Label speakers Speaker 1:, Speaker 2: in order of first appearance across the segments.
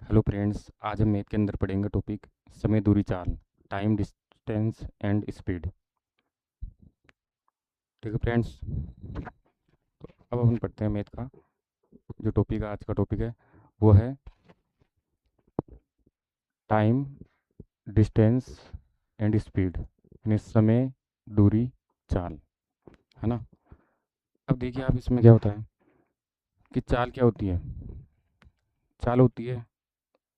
Speaker 1: Hello friends, आज हम math के अंदर पढ़ेंगे टॉपिक समय दूरी चाल, टाइम डिस्टेंस एंड स्पीड। ठीक है फ्रेंड्स, अब हम पढ़ते हैं मैथ का जो टॉपिक है। आज का टॉपिक है वो है टाइम डिस्टेंस एंड स्पीड, यानी समय दूरी चाल, है ना। अब देखिए आप, इसमें क्या होता है कि चाल क्या होती है। चाल होती है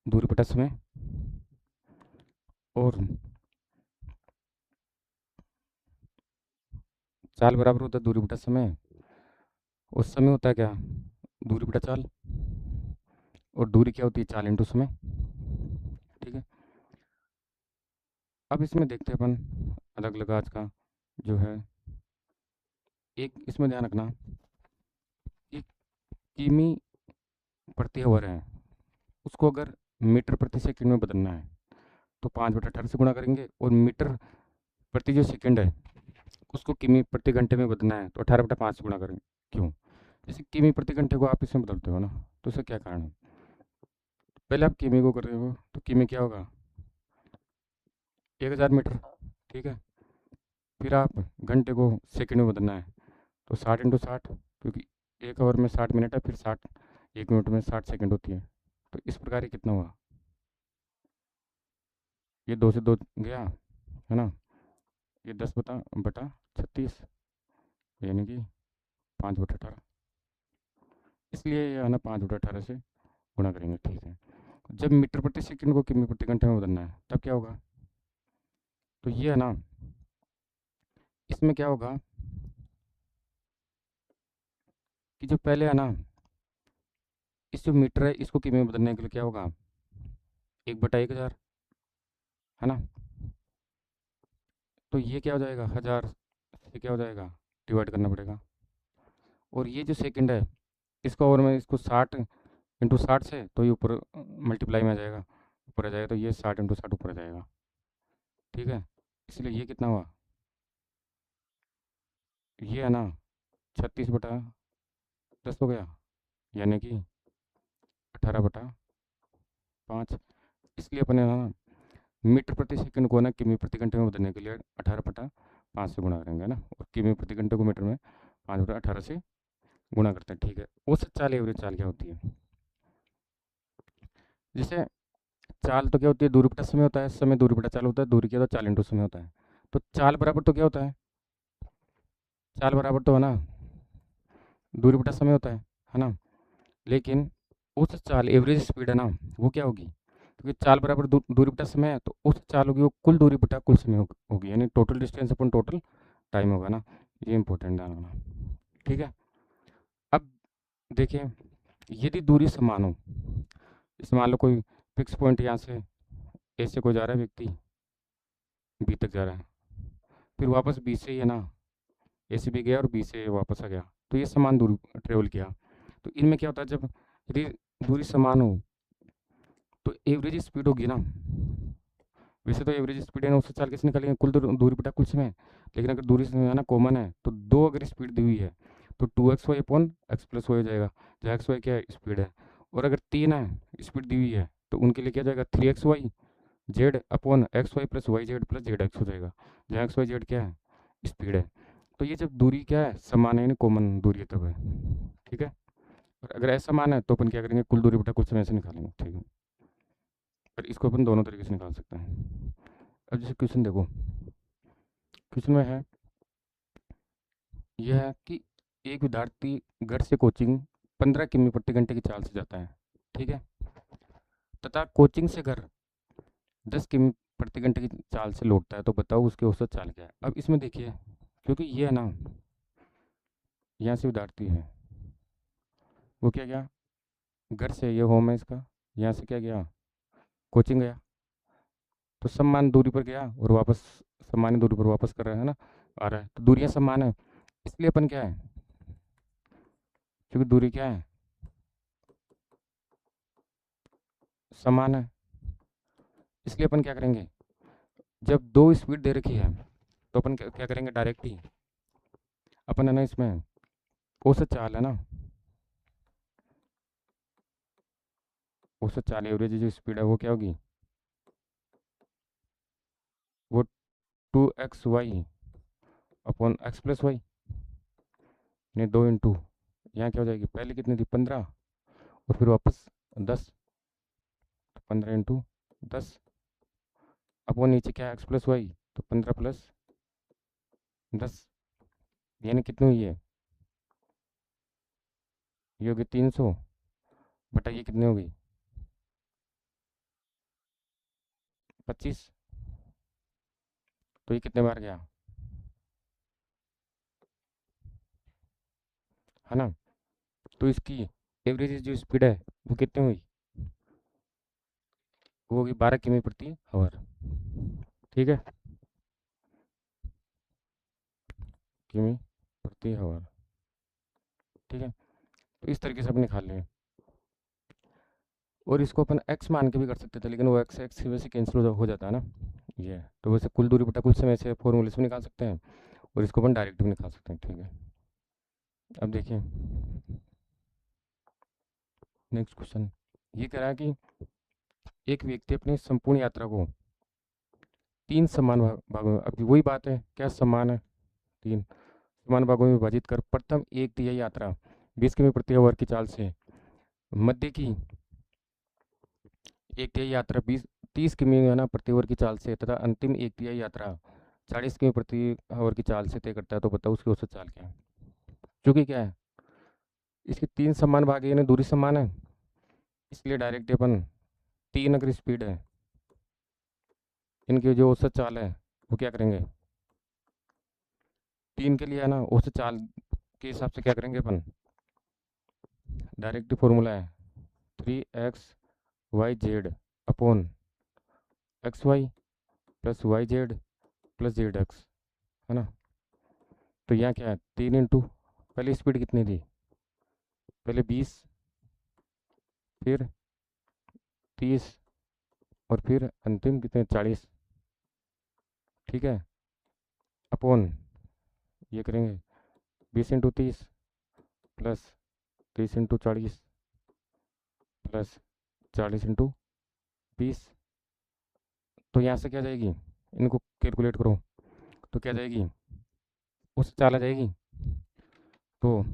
Speaker 1: दूरी बटा समय, और चाल बराबर होता है दूरी बटा समय, और समय होता है क्या, दूरी बटा चाल, और दूरी क्या होती है, चाल इंटू समय। ठीक है। अब इसमें देखते हैं अपन अलग अलग आज का जो है। एक इसमें ध्यान रखना कि किमी प्रति आवर है, उसको अगर मीटर प्रति सेकंड में बदलना है तो 5/18 से गुणा करेंगे, और मीटर प्रति जो सेकंड है उसको किमी प्रति घंटे में बदलना है तो 18/5 से गुणा करेंगे। क्यों? जैसे किमी प्रति घंटे को आप इसमें बदलते हो ना, तो उसका क्या कारण है। पहले आप किमी को कर रहे हो तो किमी क्या होगा, 1000 मीटर। ठीक है। फिर आप घंटे को सेकंड में बदलना है तो 60 × 60, क्योंकि 1 आवर में 60 मिनट है, फिर 1 मिनट में 60 सेकंड होती है। तो इस प्रकार ये कितना हुआ, ये 2 से 2 गया, है ना। ये 10/36, यानी कि 5/18। इसलिए ये है ना 5/18 से गुणा करेंगे। ठीक है। जब मीटर प्रति सेकंड को किमी प्रति घंटे में बदलना है तब क्या होगा, तो ये है ना, इसमें क्या होगा कि जो पहले है ना, इस जो मीटर है इसको किमी में बदलने के लिए क्या होगा, 1/1000, है ना। तो ये क्या हो जाएगा, 1000 से क्या हो जाएगा, डिवाइड करना पड़ेगा। और ये जो सेकंड है इसको, और मैं इसको 60 × 60 से, तो ये ऊपर मल्टीप्लाई में आ जाएगा, ऊपर आ जाएगा, तो ये 60 × 60 ऊपर आ जाएगा। ठीक है। इसलिए ये कितना हुआ, ये है ना 36/10 हो गया, यानी कि 18/5। इसलिए अपने ना मीटर प्रति सेकंड को ना किमी प्रति घंटे में बदलने के लिए 18/5 से गुणा करेंगे ना, और किमी प्रति घंटे को मीटर में 5/18 से गुणा करते हैं। ठीक है। औसत चाल एवरेज चाल क्या होती है, जैसे चाल तो क्या होती है, दूरी बटा समय होता है, समय दूरी बटा चाल होता है, दूरी क्या होता है, चाल इंटू समय होता है। तो चाल बराबर तो क्या होता है, चाल बराबर तो है ना दूरी बटा समय होता है ना। लेकिन उस चाल एवरेज स्पीड है ना, वो क्या होगी, क्योंकि चाल बराबर दूरी बटा समय है, तो उस चाल होगी वो कुल दूरी बटा कुल समय होगी, यानी टोटल डिस्टेंस अपन टोटल टाइम होगा ना। ये इंपॉर्टेंट ध्यान रखना। ठीक है। अब देखिए, यदि दूरी समान हो, जैसे मान लो कोई फिक्स पॉइंट यहाँ से ए से कोई जा रहा है व्यक्ति, बी तक जा रहा है, फिर वापस बी से ही है ना, ए से बी गया और बी से वापस आ गया, तो ये समान दूरी ट्रेवल किया। तो इनमें क्या होता है, जब यदि दूरी समान हो तो एवरेज स्पीड होगी ना, वैसे तो एवरेज स्पीड है ना उससे चाल कैसे निकालेंगे, कुल दूरी बटा कुल समय। लेकिन अगर दूरी समय है ना कॉमन है, तो दो अगर स्पीड दी हुई है तो 2xy/x+y हो जाएगा, जहाँ एक्स वाई क्या है, स्पीड है। और अगर 3 है स्पीड दी हुई है तो उनके लिए क्या हो जाएगा, 3xy/z/y+y z+zx हो जाएगा, जहाँ एक्स वाई जेड क्या है, स्पीड है। तो ये जब दूरी क्या है, समान है, यानी कॉमन दूरी है, तब है। ठीक है। और अगर ऐसा मान है तो अपन क्या करेंगे, कुल दूरी बटा कुल समय से निकालेंगे। ठीक है। पर इसको अपन दोनों तरीके से निकाल सकते हैं। अब जैसे क्वेश्चन देखो, क्वेश्चन में है, यह है कि एक विद्यार्थी घर से कोचिंग 15 किमी प्रति घंटे की चाल से जाता है। ठीक है। तथा कोचिंग से घर 10 किमी प्रति घंटे की चाल से लौटता है, तो बताओ उसकी औसत चाल क्या है। अब इसमें देखिए, क्योंकि ये है ना, यहाँ से विद्यार्थी है, वो क्या गया, घर से, ये होम है इसका, यहाँ से क्या गया, कोचिंग गया, तो समान दूरी पर गया और वापस समान दूरी पर वापस कर रहा है ना, आ रहा है, तो दूरियां समान है। इसलिए अपन क्या है, क्योंकि दूरी क्या है, समान है, इसलिए अपन क्या करेंगे, जब दो स्पीड दे रखी है तो अपन क्या क्या करेंगे, डायरेक्ट ही अपन है ना, इसमें औसत चाल है ना, औसत चाल एवरेज जो स्पीड है वो क्या होगी, वो 2xy upon x plus Y, यानी 2 इंटू यहाँ क्या हो जाएगी, पहले कितनी थी 15 और फिर वापस 10, 15 इंटू 10 अपॉन नीचे क्या है एक्स प्लस वाई, तो 15 + 10, यानी कितनी हुई है, ये होगी 300 बटा ये कितनी होगी 25, तो ये कितने बार गया, है ना। तो इसकी एवरेज जो स्पीड है वो कितनी हुई, वो होगी 12 किमी प्रति आवर, ठीक है, किमी प्रति आवर, ठीक है। तो इस तरीके से अपने निकाल लें, और इसको अपन एक्स मान के भी कर सकते थे, लेकिन वो एक्स एक्स की वजह से कैंसिल हो जाता है ना, ये तो वैसे कुल दूरी बटा कुल समय से फॉर्मूले से भी निकाल सकते हैं, और इसको अपन डायरेक्ट भी निकाल सकते हैं, ठीक है। अब देखिए नेक्स्ट क्वेश्चन, ये कह रहा है कि एक व्यक्ति अपनी संपूर्ण यात्रा को 3 समान भागों में, अभी वही बात है, क्या समान है, 3 समान भागों में विभाजित कर प्रथम 1/3 यात्रा 20 किमी प्रति आवर की चाल से, मध्य की 1/3 यात्रा 30 किमी प्रति आवर की चाल से तथा अंतिम 1/3 यात्रा 40 किमी प्रति आवर की चाल से तय करता है, तो बताओ उसकी औसत चाल क्या है। क्योंकि क्या है, इसके 3 समान भाग है, यानी दूरी समान है, इसलिए डायरेक्ट अपन 3 अगर स्पीड है, इनकी जो औसत चाल है वो क्या करेंगे, 3 के लिए है ना, औसत चाल के हिसाब से क्या करेंगे अपन, डायरेक्ट फॉर्मूला है 3xyz upon xy plus yz plus zx, है ना। तो यहाँ क्या है, 3 इंटू पहले स्पीड कितनी थी, पहले 20, फिर 30 और फिर अंतिम कितने 40, ठीक है, अपॉन ये करेंगे 20 × 30 प्लस 30 × 40 प्लस 40 × 20, तो यहाँ से क्या जाएगी, इनको कैलकुलेट करो तो क्या जाएगी, उस चाल आ जाएगी, तो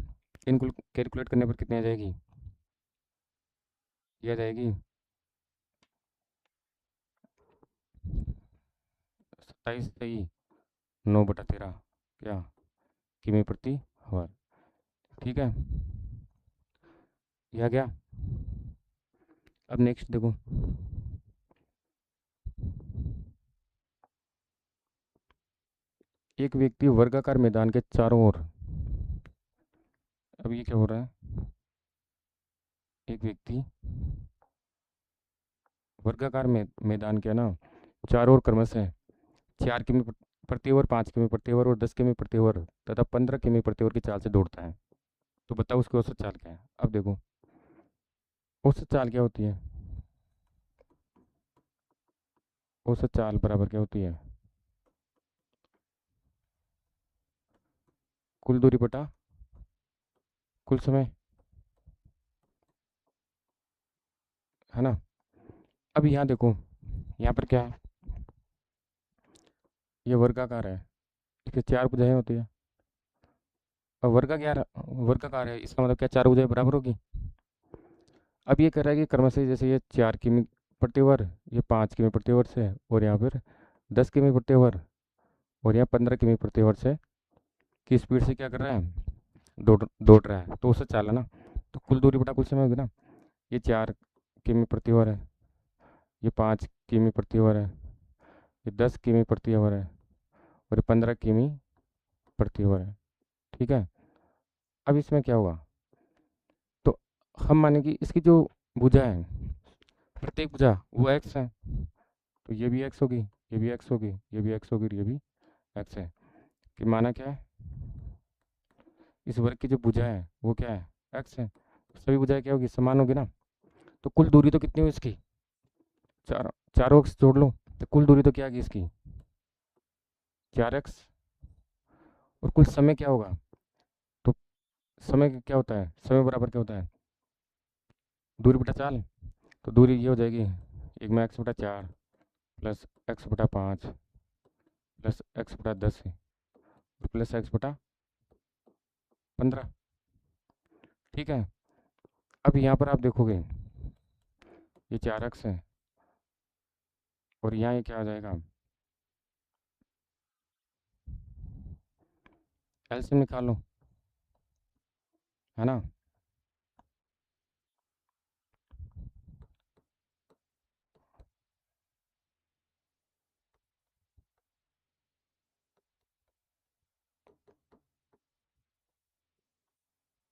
Speaker 1: इनको कैलकुलेट करने पर कितनी आ जाएगी, ये आ जाएगी 27 × 9 / 13 क्या किमी प्रति आवर, ठीक है, ये आ गया। अब नेक्स्ट देखो, एक व्यक्ति वर्गाकार मैदान के चारों ओर, अब ये क्या हो रहा है, एक व्यक्ति वर्गाकार मैदान के ना चारों ओर क्रमशः 4 किमी प्रति आवर, 5 किमी प्रति आवर और 10 किमी प्रति आवर तथा 15 किमी प्रति आवर की चाल से दौड़ता है, तो बताओ उसकी औसत चाल क्या है। अब देखो औसत चाल क्या होती है, औसत चाल बराबर क्या होती है, कुल दूरी बटा कुल समय, है ना। अब यहाँ देखो, यहाँ पर क्या है, ये वर्गाकार है, इसके 4 भुजाएं होती है, और वर्गाकार है, इसका मतलब क्या 4 भुजाएं बराबर होगी। अब ये कह रहा है कि क्रमशः जैसे ये 4 किमी प्रति आवर, ये 5 किमी प्रति आवर से, और यहाँ पर 10 किमी प्रति आवर, और यहाँ 15 किमी प्रति आवर से की स्पीड से क्या कर रहा है, दौड़ रहा है, तो उससे चाल है ना, तो कुल दूरी बटा कुल समय होगी ना, ये 4 किमी प्रति आवर है, ये 5 किमी प्रति आवर है, ये 10 किमी प्रति आवर है, और ये 15 किमी प्रति आवर है, ठीक है। अब इसमें क्या होगा, तो हम माने कि इसकी जो भुजा है, प्रत्येक भुजा वो एक्स है, तो ये भी एक्स होगी, ये भी एक्स होगी, ये भी एक्स होगी, ये भी एक्स है, कि माना क्या है, इस वर्ग की जो भुजा है वो क्या है, एक्स है, सभी भुजाएं क्या होगी, समान होगी ना। तो कुल दूरी तो कितनी हुई इसकी, चारों एक्स जोड़ लो, तो कुल दूरी तो क्या आएगी इसकी 4x, और कुल समय क्या होगा, तो समय क्या होता है, समय बराबर क्या होता है, दूरी बटा चाल, तो दूरी ये हो जाएगी, एक में एक्स बटा 4 प्लस एक्स बटा 5 प्लस एक्स बटा 10 प्लस एक्स बटा 15। ठीक है। अब यहाँ पर आप देखोगे ये 4x है और यहाँ ये क्या आ जाएगा, एलसीएम निकाल लो, है ना।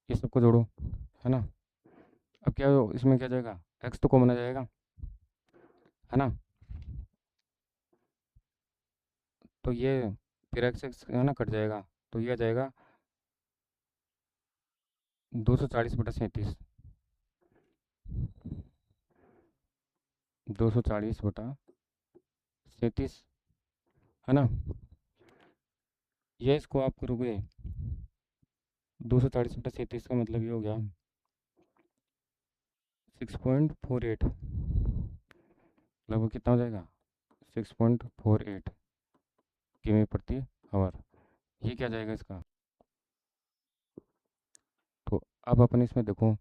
Speaker 1: ये सबको जोड़ो, है ना। अब क्या इसमें क्या जाएगा, एक्स तो कॉमन आ जाएगा, है ना। तो ये फिर एक्स एक्स है ना कट जाएगा, तो ये आ जाएगा 240/37, 240/37, है ना। ये इसको आप करोगे 240/37 का मतलब ये हो गया 6.48, लगभग कितना हो जाएगा 6.48 किमी प्रति आवर। ये क्या जाएगा इसका। तो अब अपन इसमें देखो,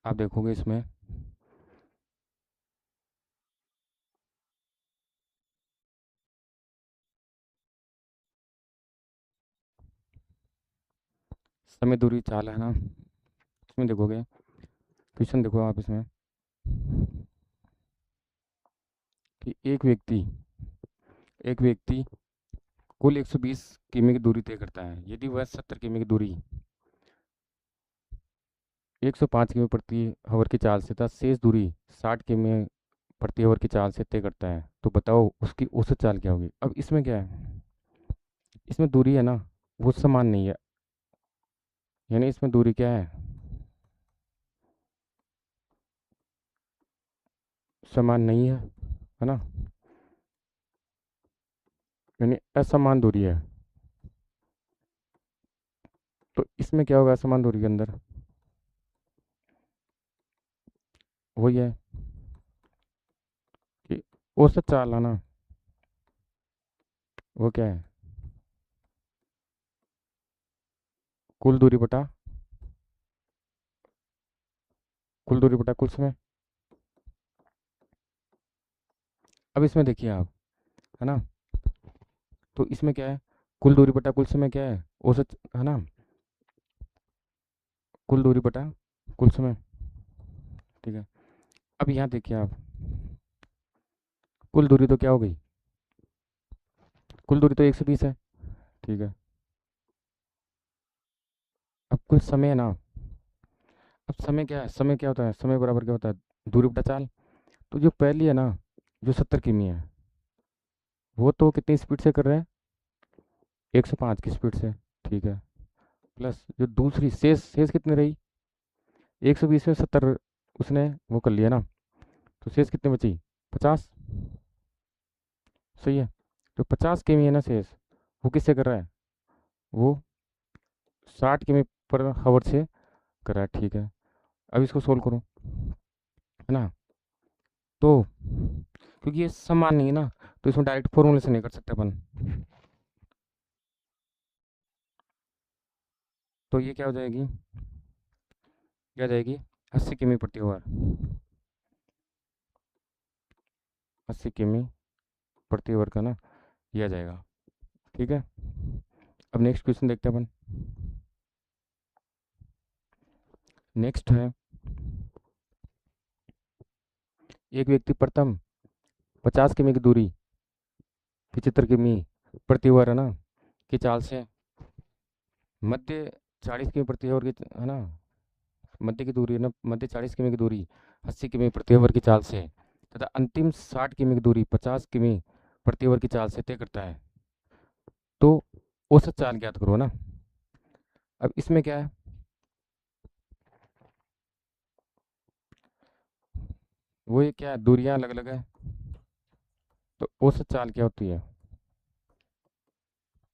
Speaker 1: आप देखोगे इसमें समय दूरी चाल है ना, इसमें देखोगे क्वेश्चन देखो आप इसमें कि एक व्यक्ति कुल 120 किमी की दूरी तय करता है। यदि वह 70 किमी की दूरी 105 किमी प्रति आवर की चाल से तथा शेष दूरी 60 किमी प्रति आवर की चाल से तय करता है, तो बताओ उसकी औसत चाल क्या होगी। अब इसमें क्या है, इसमें दूरी है ना वो समान नहीं है, यानी इसमें दूरी क्या है, समान नहीं है ना, यानी असमान दूरी है। तो इसमें क्या होगा असमान दूरी के अंदर, वही है कि औसत चाल है ना, वो क्या है, कुल दूरी बटा कुल समय। अब इसमें देखिए आप, है ना, तो इसमें क्या है, कुल दूरी बटा कुल समय क्या है, औसत, है ना, कुल दूरी बटा कुल समय। ठीक है। अब यहाँ देखिए आप, कुल दूरी तो क्या हो गई, कुल दूरी तो 120 है। ठीक है। अब कुल समय है ना, अब समय क्या है, समय क्या होता है, समय बराबर क्या होता है, दूरी बटा चाल। तो जो पहली है ना, जो 70 किमी है, वो तो कितनी स्पीड से कर रहे हैं, 105 की स्पीड से। ठीक है। प्लस जो दूसरी शेष शेष कितनी रही, 120 में 70 उसने वो कर लिया ना, तो शेष कितनी बची, 50। सही है। तो 50 किमी है ना शेष, वो किससे कर रहा है, वो 60 किमी पर हावर से कर रहा है। ठीक है। अब इसको सोल्व करो, है ना। तो क्योंकि ये समान नहीं है ना, तो इसमें डायरेक्ट फॉर्मूले से नहीं कर सकते अपन। तो ये क्या हो जाएगी, क्या जाएगी 80 किमी प्रति आवर, 80 किमी प्रति आवर का ना, ये आ जाएगा। ठीक है। अब नेक्स्ट क्वेश्चन देखते हैं अपन। नेक्स्ट है, एक व्यक्ति प्रथम 50 किमी की दूरी 75 किमी प्रति आवर है ना की चाल से मध्य 40 किमी प्रति आवर की, है ना, मध्य की दूरी है ना, मध्य 40 किमी की दूरी 80 किमी प्रति आवर की चाल से तथा अंतिम 60 किमी की दूरी 50 किमी प्रति आवर की चाल से तय करता है, तो औसत चाल ज्ञात करो ना। अब इसमें क्या है, वो ये क्या है, दूरियां अलग अलग है, तो औसत चाल क्या होती है,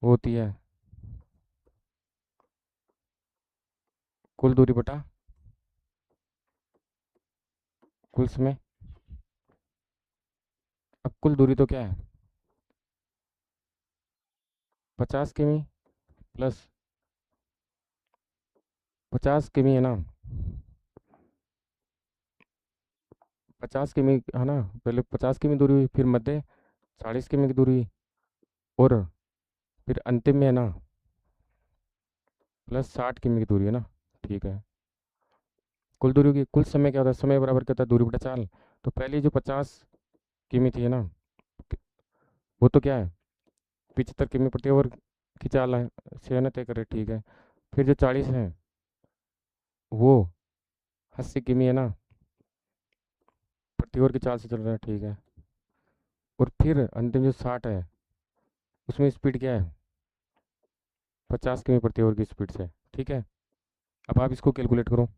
Speaker 1: वो होती है कुल दूरी बटा कुल समय। अब कुल दूरी तो क्या है, 50 किमी प्लस 50 किमी है ना, 50 किमी है ना, पहले 50 किमी दूरी हुई, फिर मध्य 40 किमी की दूरी हुई, और फिर अंतिम में है ना प्लस 60 किमी की दूरी है ना। ठीक है, कुल दूरी की कुल समय क्या होता है, समय बराबर क्या होता है, दूरी बटा चाल। तो पहली जो 50 किमी थी है ना, वो तो क्या है 75 किमी प्रति ओवर की चाल है, से है ना तय करे। ठीक है, फिर जो 40 है वो 80 किमी है ना प्रति ओवर की चाल से चल रहा है। ठीक है, और फिर अंतिम जो 60 है उसमें स्पीड क्या है, 50 किमी प्रति ओवर की स्पीड से। ठीक है, अब आप इसको कैलकुलेट करो।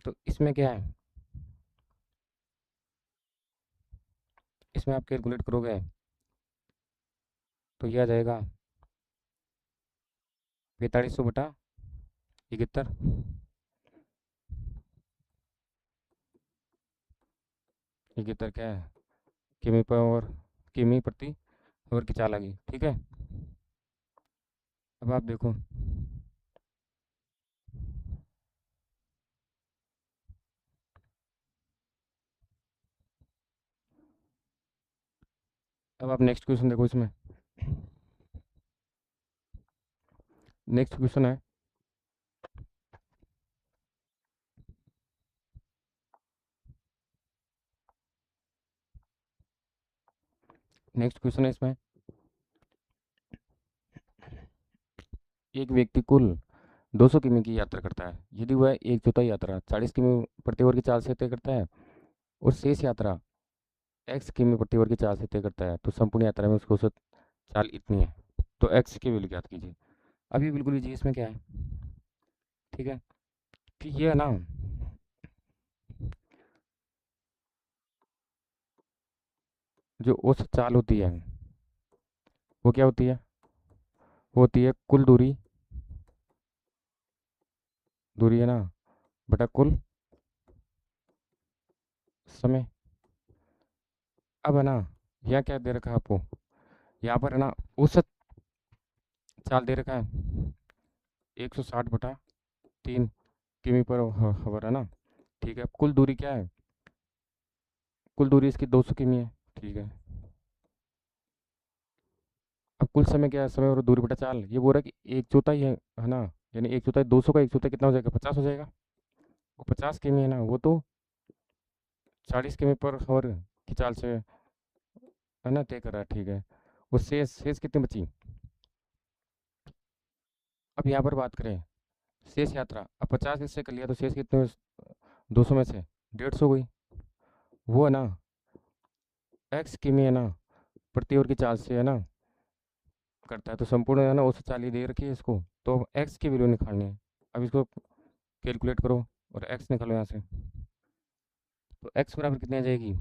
Speaker 1: तो इसमें क्या है, इसमें आप कैलकुलेट करोगे तो ये आ जाएगा 4500/71। 71 क्या है, किमी पर ओवर, किमी प्रति ओवर की चाल आ गई। ठीक है, अब आप देखो, अब आप नेक्स्ट क्वेश्चन देखो। इसमें नेक्स्ट क्वेश्चन है, नेक्स्ट क्वेश्चन है इसमें, एक व्यक्ति कुल 200 किमी की यात्रा करता है, यदि वह एक चौथाई यात्रा 40 किमी प्रति ओवर की चाल से तय करता है और शेष यात्रा एक्स किमी प्रति ओवर की चाल से तय करता है, तो संपूर्ण यात्रा में उसको औसत चाल इतनी है। तो एक्स की वैल्यू ज्ञात कीजिए। अब ये बिल्कुल इजी, इसमें क्या है, ठीक है, कि ये है ना, जो औसत चाल होती है वो क्या होती है, वो होती है कुल दूरी, दूरी है ना बटा कुल समय। अब है ना, यहाँ क्या दे रखा है आपको, यहाँ पर है ना औसत चाल दे रखा है 160/3 किमी पर हवर है ना। ठीक है, कुल दूरी क्या है, कुल दूरी इसकी 200 किमी है। ठीक है, अब कुल समय क्या है, समय और दूरी बटा चाल, ये बोल रहा है कि एक चौथाई है ना, यानी एक चौथाई 200 का एक चौथाई कितना हो जाएगा, 50 हो जाएगा। वो 50 किमी है ना, वो तो 40 किमी पर हवर की चाल से है ना तय कर रहा है। ठीक है, वो शेष शेष कितनी बची। अब यहाँ पर बात करें शेष यात्रा, अब 50 इससे कर लिया तो शेष कितने, 200 में से 150 गई, वो है ना एक्स किमी है ना प्रति ओवर की चाल से है ना करता है। तो संपूर्ण है ना औसत चाल ही दे रखी है इसको, तो एक्स की वैल्यू निकालनी है। अब इसको कैलकुलेट करो और एक्स निकालो यहाँ से। तो एक्स बराबर कितनी आ जाएगी,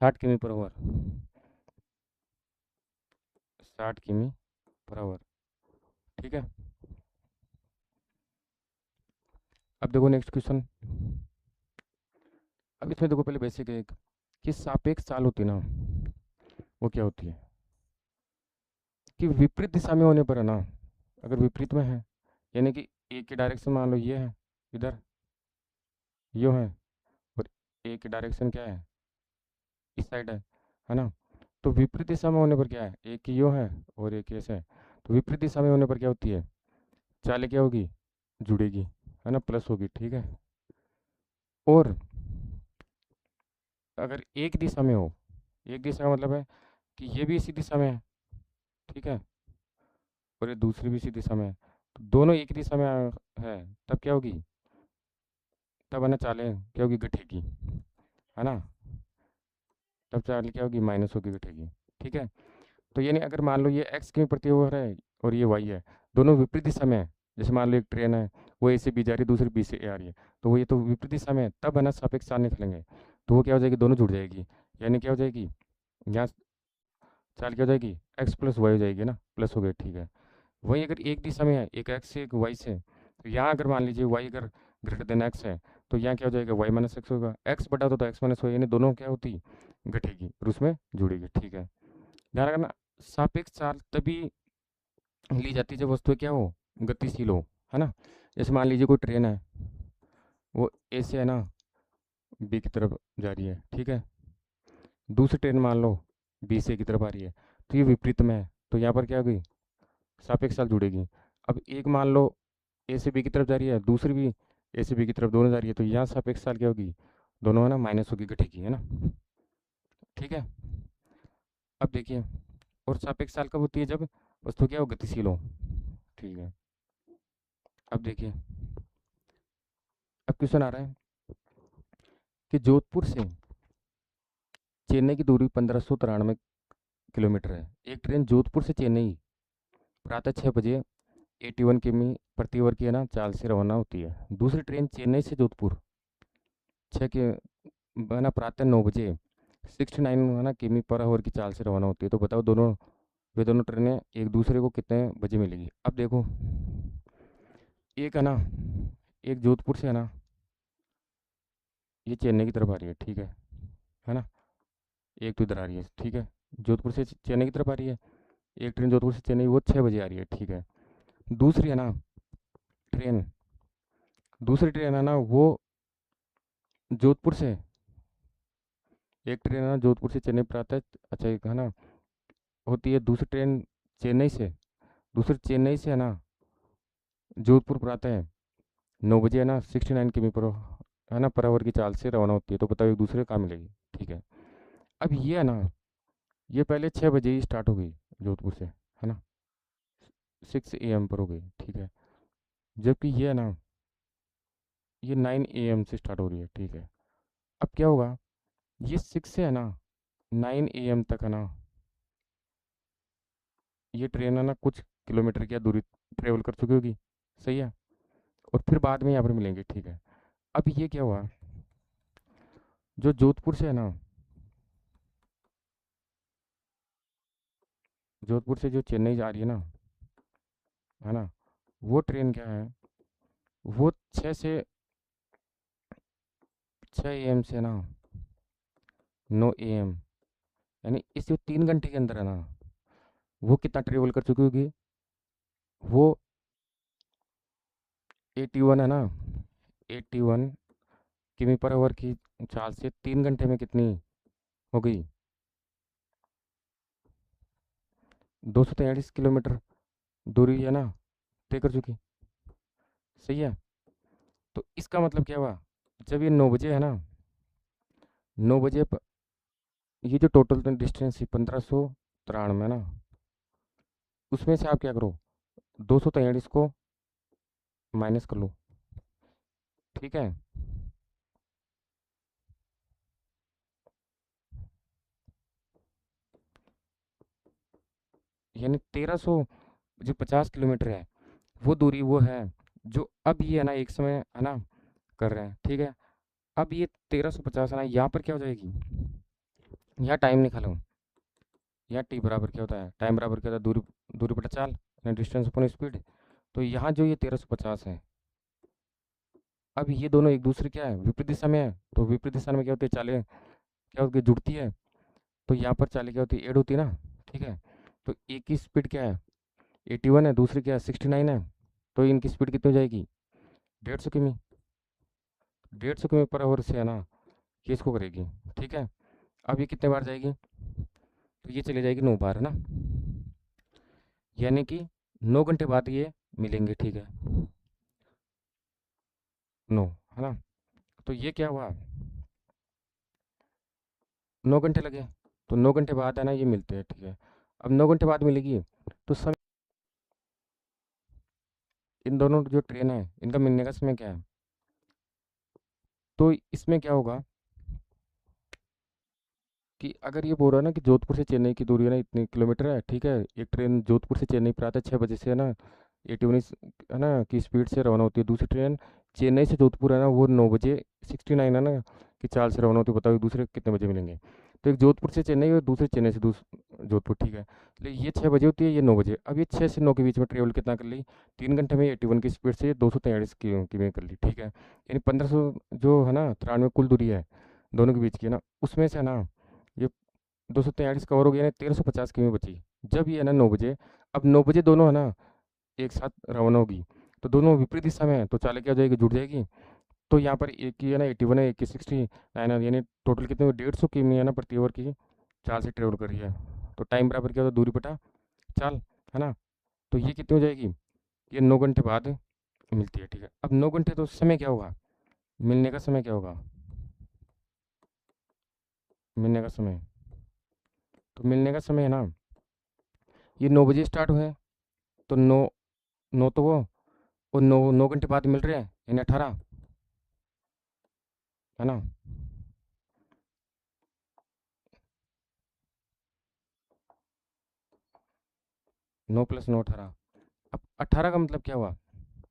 Speaker 1: 60 किमी पर आवर, 60 किमी पर आवर। ठीक है, अब देखो नेक्स्ट क्वेश्चन। अब इसमें देखो पहले बेसिक एक, कि सापेक्ष चाल होती है ना, वो क्या होती है, कि विपरीत दिशा में होने पर है ना, अगर विपरीत में है, यानी कि एक की डायरेक्शन मान लो ये है इधर, यो है, और एक की डायरेक्शन क्या है, इस साइड है ना। तो विपरीत दिशा में होने पर क्या है, एक की यो है और एक ऐसे है। तो विपरीत दिशा में होने पर क्या होती है, चालें क्या होगी, जुड़ेगी, है ना, प्लस होगी। ठीक है, और अगर एक दिशा में हो, एक दिशा का मतलब है कि ये भी इसी दिशा में है, ठीक है, और ये दूसरी भी इसी दिशा में है, तो दोनों एक ही दिशा में है, तब क्या होगी, तब है ना चालें क्या होगी, घटेगी, है ना, तब चाल क्या होगी, माइनस होगी, घटेगी। ठीक है, तो यानी अगर मान लो ये एक्स की प्रति ओवर है और ये वाई है, दोनों विपरीत दिशा में है, जैसे मान लो एक ट्रेन है, वो ए से बी जा रही है, दूसरी बी से ए आ रही है, तो वो ये तो विपरीत दिशा में है, तब है ना सापेक्ष चाल निकलेंगे, तो वो क्या हो जाएगी, दोनों जुड़ जाएगी, यानी क्या हो जाएगी, यहाँ चाल क्या हो जाएगी, एक्स प्लस वाई हो जाएगी ना, प्लस हो गई। ठीक है, वही अगर एक दिशा में है, एक एक्स से एक वाई से, तो यहाँ अगर मान लीजिए वाई अगर ग्रेटर देन एक्स है, तो यहाँ क्या हो जाएगा, वाई माइनस एक्स होगा, एक्स बटा दो तो एक्स माइनस वाई, यानी दोनों क्या होती घटेगी और उसमें जुड़ेगी। ठीक है, ध्यान रखना, सापेक्ष चाल तभी ली जाती है जब वस्तु क्या हो, गतिशील हो, है ना। जैसे मान लीजिए कोई ट्रेन है, वो ए से है ना बी की तरफ जा रही है, ठीक है। दूसरी ट्रेन मान लो बी से की तरफ आ रही है, तो ये विपरीत में है, तो यहाँ पर क्या होगी, सापेक्ष चाल जुड़ेगी। अब एक मान लो ए से बी की तरफ जा रही है, दूसरी भी ए से बी की तरफ, दोनों जा रही है, तो यहाँ सापेक्ष चाल क्या होगी, दोनों है ना माइनस होगी, घटेगी, है ना। ठीक है, अब देखिए, और सापेक्ष चाल कब होती है, जब वस्तु क्या हो, गतिशील हो। ठीक है, अब देखिए, अब क्वेश्चन आ रहा है कि जोधपुर से चेन्नई की दूरी 1593 किलोमीटर है। एक ट्रेन जोधपुर से चेन्नई प्रातः 6 बजे 81 किमी प्रति आवर की है ना चाल से रवाना होती है। दूसरी ट्रेन चेन्नई से जोधपुर 6 के है ना प्रातः 9 बजे 69 है ना किमी पर आवर की चाल से रवाना होती है। तो बताओ वे दोनों ट्रेनें एक दूसरे को कितने बजे मिलेगी। अब देखो, एक है ना, एक जोधपुर से है ना, ये चेन्नई की तरफ आ रही है, ठीक है ना। एक तो इधर आ रही है, ठीक है, जोधपुर से चेन्नई की तरफ आ रही है। एक ट्रेन जोधपुर से चेन्नई वो 6 बजे आ रही है, ठीक है। दूसरी है ना ट्रेन, दूसरी ट्रेन है ना वो जोधपुर से, एक ट्रेन है ना जोधपुर से चेन्नई पर आता है, अच्छा एक है ना होती है, दूसरी ट्रेन चेन्नई से, दूसरी चेन्नई से है ना जोधपुर पर आता है 9 बजे है ना 69 किमी पर है ना पर आवर की चाल से रवाना होती है। तो बताओ एक दूसरे कहाँ मिलेगी। ठीक है, अब ये है ना, ये पहले 6 बजे ही स्टार्ट हो गई जोधपुर से, है ना, 6 AM पर हो गई, ठीक है। जबकि ये है ना, ये 9 AM से स्टार्ट हो रही है, ठीक है। अब क्या होगा, ये 6 से है ना 9 AM तक है ना, ये ट्रेन है ना कुछ किलोमीटर की दूरी ट्रेवल कर चुकी होगी, सही है। और फिर बाद में यहाँ पर मिलेंगे, ठीक है। अब ये क्या हुआ, जो जोधपुर से है ना, जोधपुर से जो चेन्नई जा रही है ना, वो ट्रेन क्या है, वो 6 AM से ना 9 AM, यानी इस जो 3 घंटे के अंदर है ना, वो कितना ट्रेवल कर चुकी होगी, वो 81 है ना, 81 किमी पर आवर की चाल से 3 घंटे में कितनी हो गई, 243 किलोमीटर दूरी है ना तय कर चुकी, सही है। तो इसका मतलब क्या हुआ, जब ये 9 बजे है ना, 9 बजे ये जो टोटल डिस्टेंस है 1593 है ना, उसमें से आप क्या करो, 243 को माइनस कर लो, ठीक है। यानी 1300 जो 50 किलोमीटर है, वो दूरी वो है जो अब ये है ना एक समय है ना कर रहे हैं, ठीक है। अब ये 1350 है ना, यहाँ पर क्या हो जाएगी, यहाँ टाइम निकालो, यहाँ टी बराबर क्या होता है, टाइम बराबर क्या होता है, दूरी दूरी बटा चाल, डिस्टेंस अपॉन स्पीड। तो यहाँ जो ये 1350 है, अब ये दोनों एक दूसरे क्या है, विपरीत दिशा में है, तो विपरीत दिशा में क्या होती है, चालें क्या होती है, जुड़ती है। तो यहाँ पर चालें क्या होती है, ऐड होती है ना, ठीक है। तो एक की स्पीड क्या है, 81 है, दूसरी क्या है 69 है, तो इनकी स्पीड कितनी हो जाएगी, 150 किमी, 150 किमी पर आवर से है ना ये इसको करेगी, ठीक है। अब ये कितने बार जाएगी, तो ये चली जाएगी 9 बार, है ना, यानी कि 9 घंटे बाद ये मिलेंगे, ठीक है, 9, है ना। तो ये क्या हुआ, 9 घंटे लगे, तो 9 घंटे बाद है ना ये मिलते हैं, ठीक है। अब 9 घंटे बाद मिलेगी, तो समय, इन दोनों जो ट्रेन है इनका मिलने का समय क्या है, तो इसमें क्या होगा कि अगर ये बोल रहा है ना कि जोधपुर से चेन्नई की दूरी है ना इतने किलोमीटर है, ठीक है, एक ट्रेन जोधपुर से चेन्नई प्रातः 6 बजे से है ना 81 है ना की स्पीड से रवाना होती है। दूसरी ट्रेन चेन्नई से जोधपुर है ना वो 9 बजे 69 है ना की चाल से रवाना होती है। बताओ एक दूसरे कितने बजे मिलेंगे। तो एक जोधपुर से चेन्नई और दूसरी चेन्नई से जोधपुर, ठीक है। लेकिन ये 6 बजे होती है, ये 9 बजे। अब ये 6 से 9 के बीच में ट्रेवल कितना कर ली? 3 घंटे में 81 की स्पीड से 243 की में कर ली, ठीक है। यानी 1500 जो है ना 93 कुल दूरी है दोनों के बीच की है ना, उसमें से है ना ये 243 कवर हो गया ना, 1350 की में बची। जब ये है ना 9 बजे, अब 9 बजे दोनों है ना एक साथ रवाना होगी, तो दोनों विपरीत दिशा में है, तो चाल क्या हो जाएगी, जुड़ जाएगी। तो यहाँ पर एक की है ना 81 है, एक की 69 है, यानी टोटल कितने हुए, 150 किमी है ना प्रति आवर की चाल से ट्रेवल कर रही है। तो टाइम बराबर क्या होता है, दूरी बटा चाल, है ना। तो ये कितनी हो जाएगी, ये 9 घंटे बाद मिलती है, ठीक है। अब 9 घंटे तो समय क्या होगा, मिलने का समय क्या होगा, मिलने का समय, तो मिलने का समय है ना, ये 9 बजे स्टार्ट हुए हैं, तो नौ, नौ तो वो, और 9 9 घंटे बाद मिल रहे हैं, यानी 18, है ना। 9 + 9 18। अब 18 का मतलब क्या हुआ,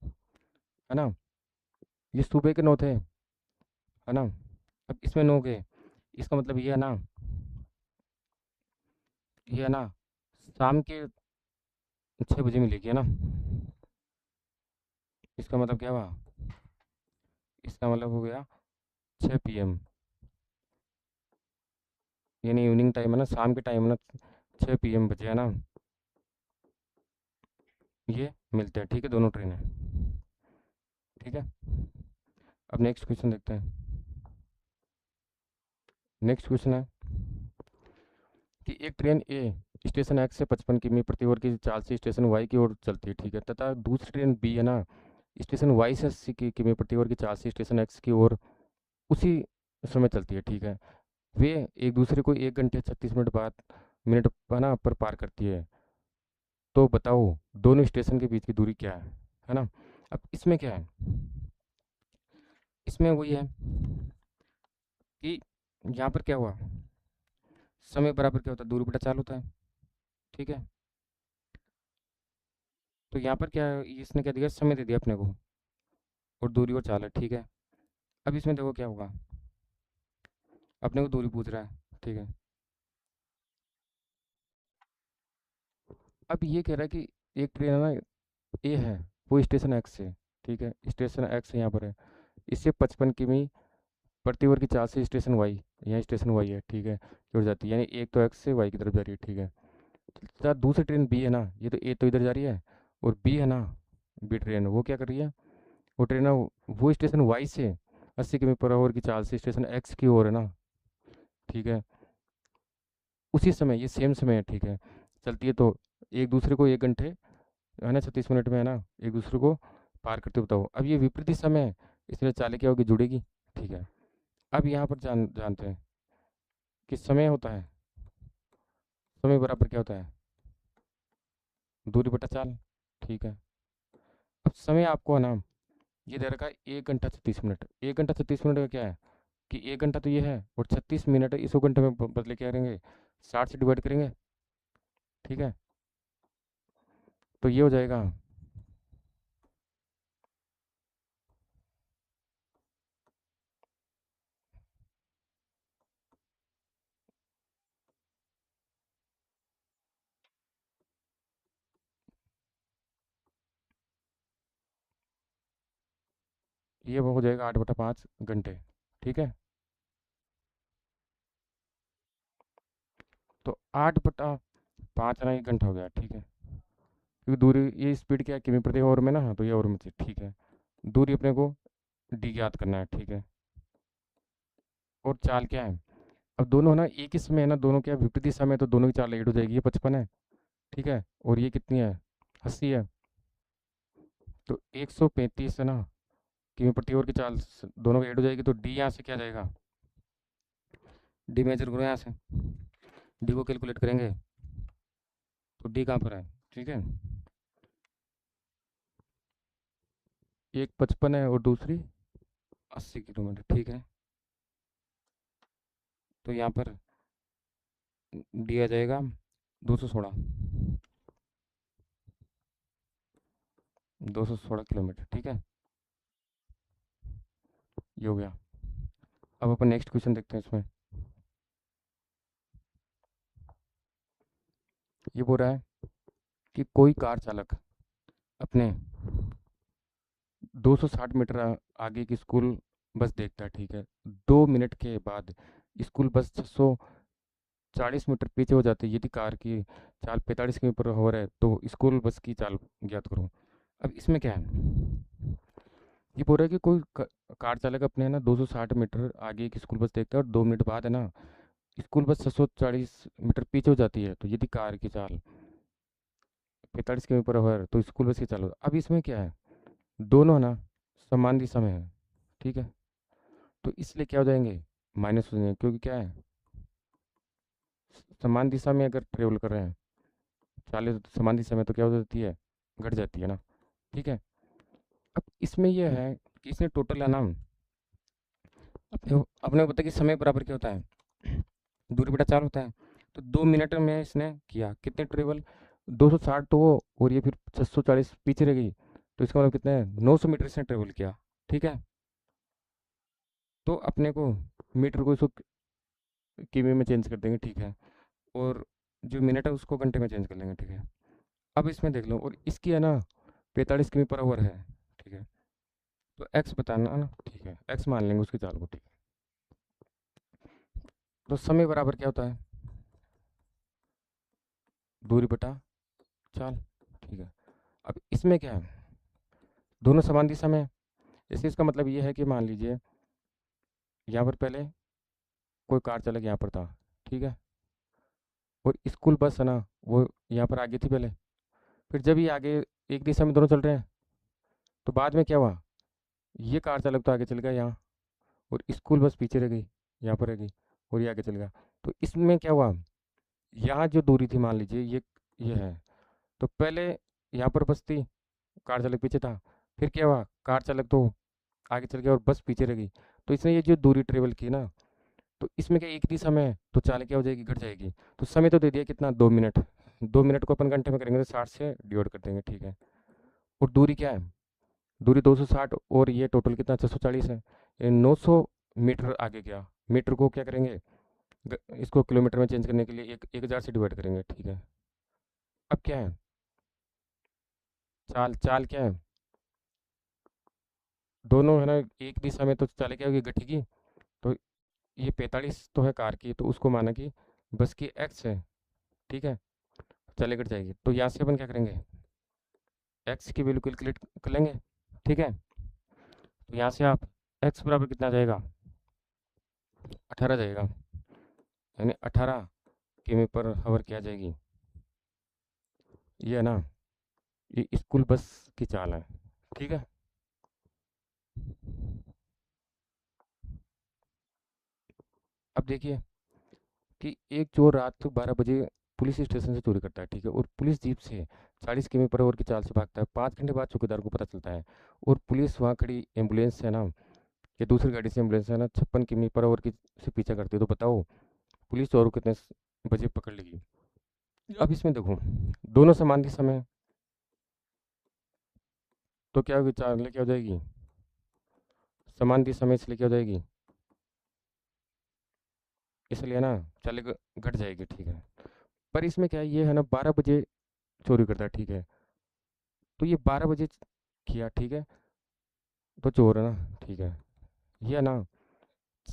Speaker 1: है ना, ये सुबह के 9 थे, है ना। अब इसमें 9 गए, इसका मतलब ये है ना, ये है ना शाम के 6 बजे मिलेगी, है ना। इसका मतलब क्या हुआ, इसका मतलब हो गया 6 PM, यानी इवनिंग टाइम है ना, शाम के टाइम है ना, 6 PM बजे, है ना, ये मिलते हैं, ठीक है, दोनों ट्रेनें, ठीक है। अब नेक्स्ट क्वेश्चन देखते हैं। नेक्स्ट क्वेश्चन है कि एक ट्रेन ए स्टेशन एक्स से 55 किमी प्रति आवर की चाल से स्टेशन वाई की ओर चलती है, ठीक है, तथा दूसरी ट्रेन बी है ना स्टेशन वाई से 80 किमी प्रति आवर की चाल से स्टेशन एक्स की ओर उसी समय चलती है, ठीक है। वे एक दूसरे को 1 घंटे 36 मिनट बाद मिनट है ना पर पार करती है। तो बताओ दोनों स्टेशन के बीच की दूरी क्या है ना। अब इसमें क्या है, इसमें वही है कि यहाँ पर क्या हुआ, समय बराबर क्या होता है, दूरी बटा चाल होता है, ठीक है। तो यहाँ पर क्या है, इसने क्या दिया, समय दे दिया अपने को, और दूरी और चाल है, ठीक है। अब इसमें देखो क्या होगा, अपने को दूरी पूछ रहा है, ठीक है। अब ये कह रहा है कि एक ट्रेन है ना ए है, वो स्टेशन एक्स से, ठीक है, स्टेशन एक्स यहाँ पर है, इससे 55 किमी प्रति आवर की चाल से स्टेशन वाई, यहाँ स्टेशन वाई है, ठीक है, जुड़ जाती है, यानी एक तो एक्स से वाई की तरफ जा रही है, ठीक है। तो दूसरी ट्रेन बी है ना, ये तो ए तो इधर जा रही है, और बी है ना, बी ट्रेन वो क्या कर रही है, वो ट्रेन है वो स्टेशन वाई से 80 किमी पर आवर की चाल से स्टेशन एक्स की ओर है ना, ठीक है, उसी समय, ये सेम समय है, ठीक है, चलती है। तो एक दूसरे को 1 घंटे है ना 36 मिनट में है ना एक दूसरे को पार करते, बताओ। अब ये विपरीत समय है, इसलिए चाल क्या होगी, जुड़ेगी, ठीक है। अब यहाँ पर जानते हैं कि समय होता है, समय बराबर क्या होता है, दूरी बटा चाल, ठीक है। अब समय आपको है ना ये दे रखा है 1 घंटा 36 मिनट, 1 घंटा 36 मिनट का क्या है कि 1 घंटा तो ये है, और 36 मिनट है, इसको घंटे में बदले क्या करेंगे, 60 से डिवाइड करेंगे, ठीक है। तो ये हो जाएगा, ये वो हो जाएगा 8/5 घंटे, ठीक है। तो 8/5 ना 1 घंटा हो गया, ठीक है, क्योंकि दूरी ये स्पीड क्या है, किमी प्रति आवर में ना, हाँ तो ये आवर में थी, ठीक है। दूरी अपने को डी ज्ञात करना है, ठीक है। और चाल क्या है, अब दोनों है ना एक ही समय है ना, दोनों क्या है, विपरीत दिशा में है, तो दोनों की चाल 8 हो जाएगी, ये 55 है, ठीक है, और ये कितनी है, 80 है। तो 135 है ना किमी प्रति आवर की चाल दोनों का 8 हो जाएगी, तो डी यहाँ से क्या जाएगा, डी मेजर करो यहाँ से, डी को कैलकुलेट करेंगे, तो डी कहाँ पर है, ठीक है। एक 55 है और दूसरी 80 किलोमीटर, ठीक है। तो यहाँ पर डी आ जाएगा 216, 216 किलोमीटर, ठीक है। ये हो गया। अब अपन नेक्स्ट क्वेश्चन देखते हैं इसमें। ये बोल रहा है कि कोई कार चालक अपने 260 मीटर आगे की स्कूल बस देखता है, ठीक है। 2 मिनट के बाद स्कूल बस 640 मीटर पीछे हो जाती है। यदि कार की चाल 45 किलोमीटर है तो स्कूल बस की चाल ज्ञात करो। अब इसमें क्या है, ये बोल रहा है कि कोई कार चालक अपने है ना 260 मीटर आगे की स्कूल बस देखता है और 2 मिनट बाद है ना स्कूल बस 640 मीटर पीछे हो जाती है। तो यदि कार की चाल 45 किलोमीटर है तो स्कूल बस की चाल अब इसमें क्या है, दोनों है ना समान दिशा में है, ठीक है। तो इसलिए क्या हो जाएंगे, माइनस हो जाएंगे, क्योंकि क्या है समान दिशा में अगर ट्रेवल कर रहे हैं चालीस समान दिशा में तो क्या हो जाती है, घट जाती है ना, ठीक है। अब इसमें यह है कि इसने टोटल है ना अपने को पता है कि समय बराबर क्या होता है, दूरी बटा चार होता है। तो 2 मिनट में इसने किया कितने ट्रेवल, 260 तो वो और ये फिर 640 पीछे रह गई। तो इसका मतलब कितना है, 900 मीटर इसने ट्रेवल किया, ठीक है। तो अपने को मीटर को इसको किमी में चेंज कर देंगे, ठीक है। और जो मिनट है उसको घंटे में चेंज कर लेंगे, ठीक है। अब इसमें देख लो, और इसकी है ना 45 किमी पर आवर है, ठीक है। तो एक्स बताना ना, ठीक है, एक्स मान लेंगे उसकी चाल को, ठीक है। तो समय बराबर क्या होता है, दूरी बटा चाल, ठीक है। अब इसमें क्या है, दोनों समान दिशा में है। इसलिए इसका मतलब ये है कि मान लीजिए यहाँ पर पहले कोई कार चालक यहाँ पर था, ठीक है। और स्कूल बस है ना वो यहाँ पर आगे थी पहले। फिर जब ये आगे एक दिशा में दोनों चल रहे हैं तो बाद में क्या हुआ, ये कार चालक तो आगे चल गया यहाँ और स्कूल बस पीछे रह गई, यहाँ पर रह गई और ये आगे चल गया। तो इसमें क्या हुआ, यहाँ जो दूरी थी मान लीजिए ये है। तो पहले यहाँ पर बस थी, कार चालक पीछे था। फिर क्या हुआ, कार चालक तो आगे चल गया और बस पीछे रह गई। तो इसने ये जो दूरी ट्रेवल की ना, तो इसमें क्या एक दिशा में है तो चाल क्या हो जाएगी, घट जाएगी। तो समय तो दे दिया कितना, 2 मिनट। 2 मिनट को अपन घंटे में करेंगे तो 60 से डिवाइड कर देंगे, ठीक है। और दूरी क्या है, दूरी 260 और ये टोटल कितना 640 है। ये 900 मीटर आगे गया। मीटर को क्या करेंगे, इसको किलोमीटर में चेंज करने के लिए 1000 से डिवाइड करेंगे, ठीक है। अब क्या है, चाल चाल क्या है, दोनों है ना एक दिशा में तो चाल क्या होगी, घटेगी। तो ये 45 तो है कार की, तो उसको माना कि बस की एक्स है, ठीक है। चले कट जाएगी। तो यहाँ से अपन क्या करेंगे, एक्स की वैल्यू कैलकुलेट कर लेंगे, ठीक है। तो यहाँ से आप एक्स बराबर कितना आ जाएगा, 18 जाएगा। यानी 18 किमी पर आवर क्या जाएगी, ये है ना ये स्कूल बस की चाल है, ठीक है। अब देखिए कि एक चोर रात को 12 बजे पुलिस स्टेशन से चोरी करता है, ठीक है। और पुलिस जीप से 40 किमी पर आवर की चाल से भागता है। 5 घंटे बाद चौकीदार को पता चलता है और पुलिस वहाँ खड़ी एम्बुलेंस है ना, या दूसरी गाड़ी से एम्बुलेंस है ना 56 किमी पर आवर की से पीछा करती है। तो बताओ पुलिस चोर को कितने बजे पकड़ लेगी। अब इसमें देखो दोनों समान दिशा में हैं, तो क्या होगी, चाल लेके हो जाएगी समान दिशा में, इसलिए क्या हो जाएगी, इसलिए ना चाल घट जाएगी, ठीक है। पर इसमें क्या है, ये है ना 12 बजे चोरी करता है, ठीक है। तो ये 12 बजे किया, ठीक है। तो चोर है ना, ठीक है। ये है ना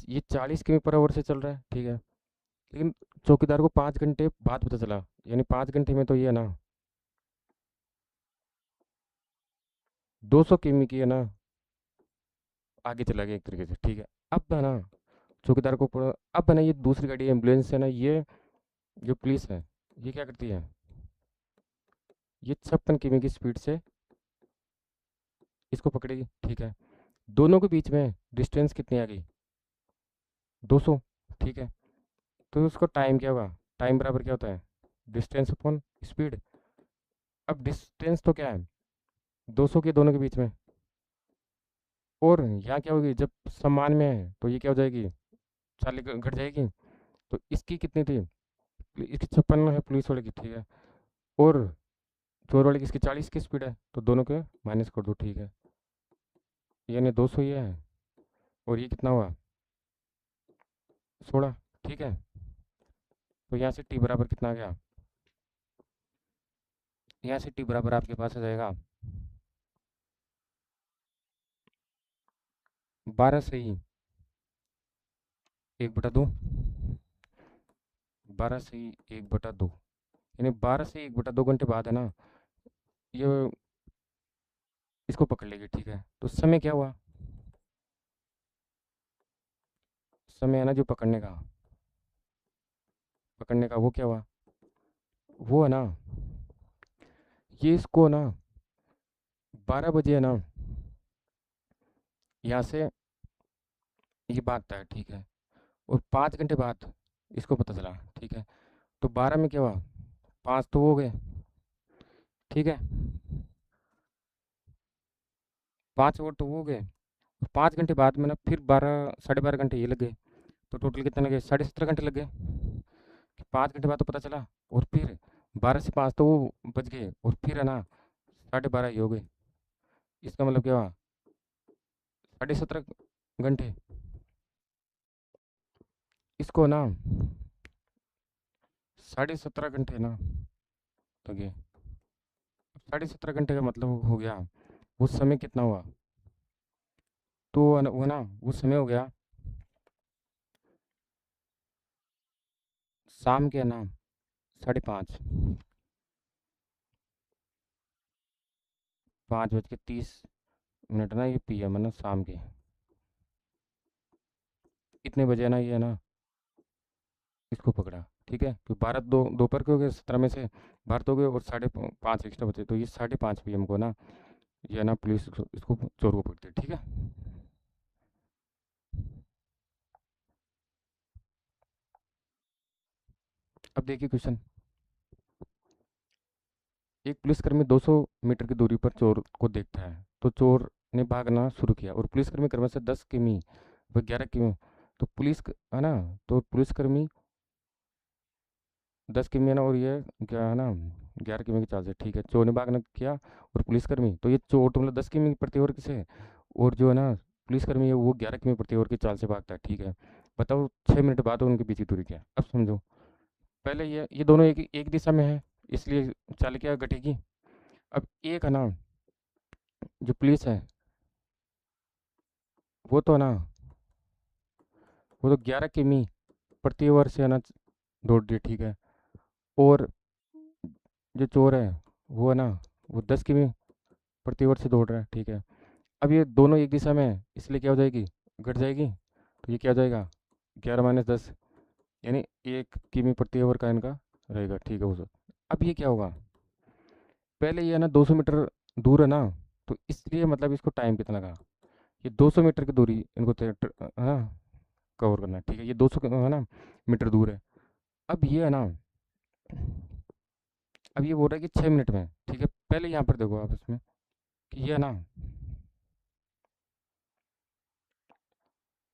Speaker 1: ये 40 किमी पर आवर से चल रहा है, ठीक है। लेकिन चौकीदार को 5 घंटे बाद पता चला, यानी 5 घंटे में तो ये है ना 200 किमी की है ना आगे चला गया एक तरीके से, ठीक है। अब है ना चौकीदार को अब है ना ये दूसरी गाड़ी एम्बुलेंस है ना, ये जो पुलिस है ये क्या करती है, ये 56 किमी की स्पीड से इसको पकड़ेगी, ठीक है। दोनों के बीच में डिस्टेंस कितनी आ गई, 200, ठीक है। तो उसका टाइम क्या होगा, टाइम बराबर क्या होता है, डिस्टेंस अपॉन स्पीड। अब डिस्टेंस तो क्या है, 200 के दोनों के बीच में। और यहाँ क्या होगी, जब समान में है तो ये क्या हो जाएगी, चाल घट जाएगी। तो इसकी कितनी थी, इसकी 56 है पुलिस वाले की, ठीक है। और चोर वाले की इसकी 40 की स्पीड है, तो दोनों के माइनस कर दो, ठीक है। यानी 200 ये है और ये कितना हुआ, 16, ठीक है। तो यहाँ से टी बराबर कितना आ गया, यहाँ से टी बराबर आपके पास आ जाएगा 12 से ही 1/2, 12 से ही 1/2, यानी 12 से 1/2 घंटे बाद है ना ये इसको पकड़ लेगी, ठीक है। तो समय क्या हुआ, समय है ना जो पकड़ने का वो क्या हुआ, वो है ना ये इसको ना 12 बजे है ना यहाँ से ये भागता है, ठीक है। और 5 घंटे बाद इसको पता चला, ठीक है। तो 12 में क्या हुआ, 5 तो वो हो गए, ठीक है। 5 और तो वो हो गए, 5 घंटे बाद में ना फिर 12 साढ़े 12 घंटे ये लग गए। तो टोटल कितने लगे, 17.5 घंटे लग गए। 5 घंटे बाद तो पता चला, और फिर 12 से 5 तो वो बच गए, और फिर है ना 12:30 ये हो गए। इसका मतलब क्या हुआ, 17.5 घंटे। इसको ना 17.5 घंटे ना लगे। 17.5 घंटे का मतलब हो गया, वो समय कितना हुआ, तो वो ना वो समय हो गया शाम के ना 5:30, 5:30 ना, ये PM है ना शाम के। इतने बजे ना ये है ना इसको पकड़ा, ठीक है। तो 12 दोपहर के हो गए, 17 में से 12 तो हो गए, और 5:30 एक्स्ट्रा बचे, तो ये 5:30 PM को ना ये ना पुलिस इसको चोर को पकड़ती है, ठीक है। अब देखिए क्वेश्चन, एक पुलिसकर्मी 200 मीटर की दूरी पर चोर को देखता है, तो चोर ने भागना शुरू किया, और पुलिसकर्मी क्रम से 10 किमी व 11 किमी, तो है ना, तो पुलिसकर्मी 10 किमी है ना, और ये क्या है ना 11 किमी की चाल से, ठीक है। चोर ने भागना किया, और पुलिसकर्मी, तो ये चोर तो मतलब 10 किमी प्रति आवर से, और जो है ना पुलिसकर्मी है वो 11 किमी प्रति आवर की चाल से भागता है, ठीक है। बताओ 6 मिनट बाद उनके बीच की दूरी क्या है, अब समझो। पहले ये दोनों एक एक दिशा में है, इसलिए चाल क्या घटेगी। अब एक है ना जो पुलिस है वो तो है ना वो तो 11 किमी प्रति आवर से है ना दौड़ रही है, ठीक है। और जो चोर है वो है ना वो 10 किमी प्रति आवर से दौड़ रहा है, ठीक है। अब ये दोनों एक दिशा में है, इसलिए क्या हो जाएगी, घट जाएगी। तो ये क्या हो जाएगा, 11 - 10, यानी 1 किमी प्रति आवर का इनका रहेगा, ठीक है वो सब। अब ये क्या होगा, पहले ये है ना 200 मीटर दूर है ना, तो इसलिए मतलब इसको टाइम कितना लगा, ये 200 मीटर की दूरी इनको है ना कवर करना है, ठीक है। ये 200 है ना मीटर दूर है। अब ये है ना अब ये बोल रहा है कि 6 मिनट में, ठीक है। पहले यहाँ पर देखो आप इसमें कि ये है ना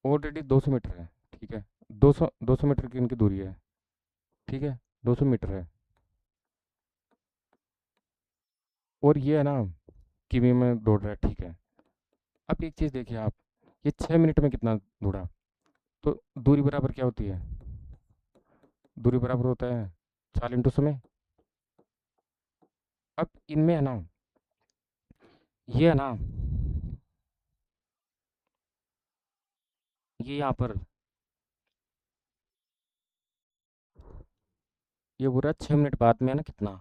Speaker 1: ऑलरेडी 200 मीटर है, ठीक है। 200 मीटर की इनकी दूरी है, ठीक है। 200 मीटर है, और ये है ना किमी में दौड़ रहा है, ठीक है। अब एक चीज़ देखिए आप, ये 6 मिनट में कितना दौड़ा, तो दूरी बराबर क्या होती है, दूरी बराबर होता है चाल इंटू समय। अब इनमें है ना ये है ना ये यहाँ पर ये पूरा 6 मिनट बाद में है ना कितना,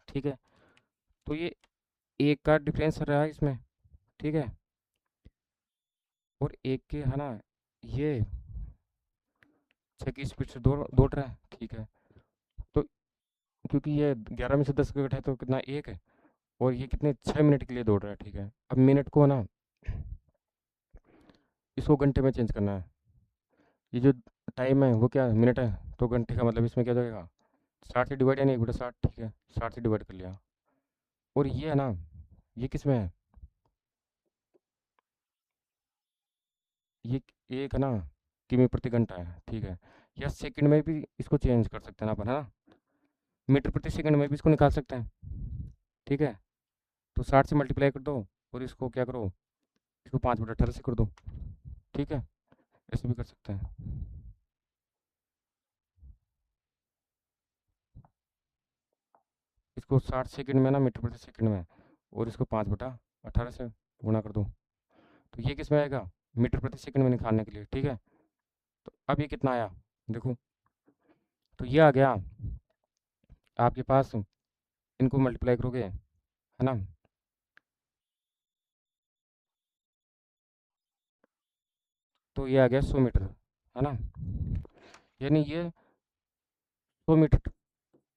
Speaker 1: ठीक है। तो ये एक का डिफरेंस रहा है इसमें, ठीक है। और एक के है ना ये 6 की स्पीड से दौड़ रहा है, ठीक है। तो क्योंकि ये 11 में से 10 का घटा है तो कितना एक है, और ये कितने 6 मिनट के लिए दौड़ रहा है, ठीक है। अब मिनट को ना इसको घंटे में चेंज करना है, ये जो टाइम है वो क्या है मिनट है, तो घंटे का मतलब इसमें क्या जाएगा 60 से डिवाइड, यानी 1/60, ठीक है। 60 से डिवाइड कर लिया, और ये है ना ये किस में है, ये एक है ना किमी प्रति घंटा है, ठीक है। या सेकंड में भी इसको चेंज कर सकते हैं अपन, है ना। मीटर प्रति सेकंड में भी इसको निकाल सकते हैं, ठीक है। तो 60 से मल्टीप्लाई कर दो, और इसको क्या करो, इसको 5/18 से कर दो, ठीक है। ऐसे भी कर सकते हैं। इसको 60 सेकंड में ना मीटर प्रति सेकंड में, और इसको 5/18 से गुणा कर दो, तो ये किस में आएगा, मीटर प्रति सेकंड में निकालने के लिए, ठीक है। तो अब ये कितना आया देखो, तो ये आ गया आपके पास, इनको मल्टीप्लाई करोगे है ना, तो ये आ गया 100 मीटर, है ना। यानी ये 100 मीटर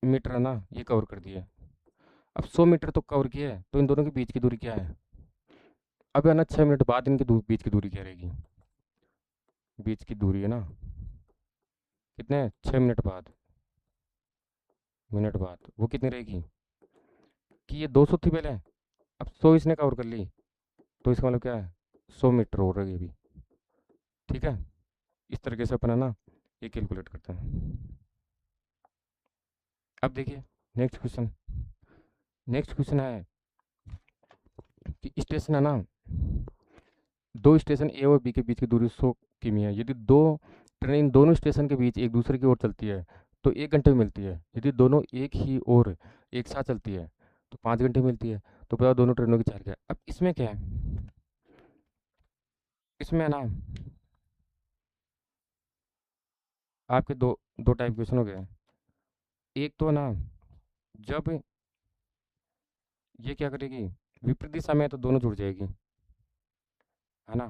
Speaker 1: मीटर है ना, ये कवर कर दिया। अब 100 मीटर तो कवर किया है, तो इन दोनों के बीच की दूरी क्या है, अब है ना 6 मिनट बाद इनके बीच की दूरी क्या रहेगी, बीच की दूरी है ना, कितने 6 मिनट बाद, मिनट बाद वो कितनी रहेगी, कि ये 200 थी पहले, अब 100 इसने कवर कर ली, तो इसका मतलब क्या है, 100 मीटर हो रही है अभी, ठीक है। इस तरीके से अपन है ना ये कैलकुलेट करते हैं। अब देखिए नेक्स्ट क्वेश्चन, नेक्स्ट क्वेश्चन है कि स्टेशन है ना, दो स्टेशन ए और बी के बीच की दूरी 100 किमी है। यदि दो ट्रेन दोनों स्टेशन के बीच एक दूसरे की ओर चलती है तो 1 घंटे में मिलती है। यदि दोनों एक ही ओर एक साथ चलती है तो 5 घंटे में मिलती है। तो बताओ दोनों ट्रेनों की चाल क्या है। अब इसमें क्या है, इसमें है ना आपके दो दो टाइप क्वेश्चन हो गए। एक तो ना, जब ये क्या करेगी, विपरीत दिशा में है तो दोनों जुड़ जाएगी, है ना।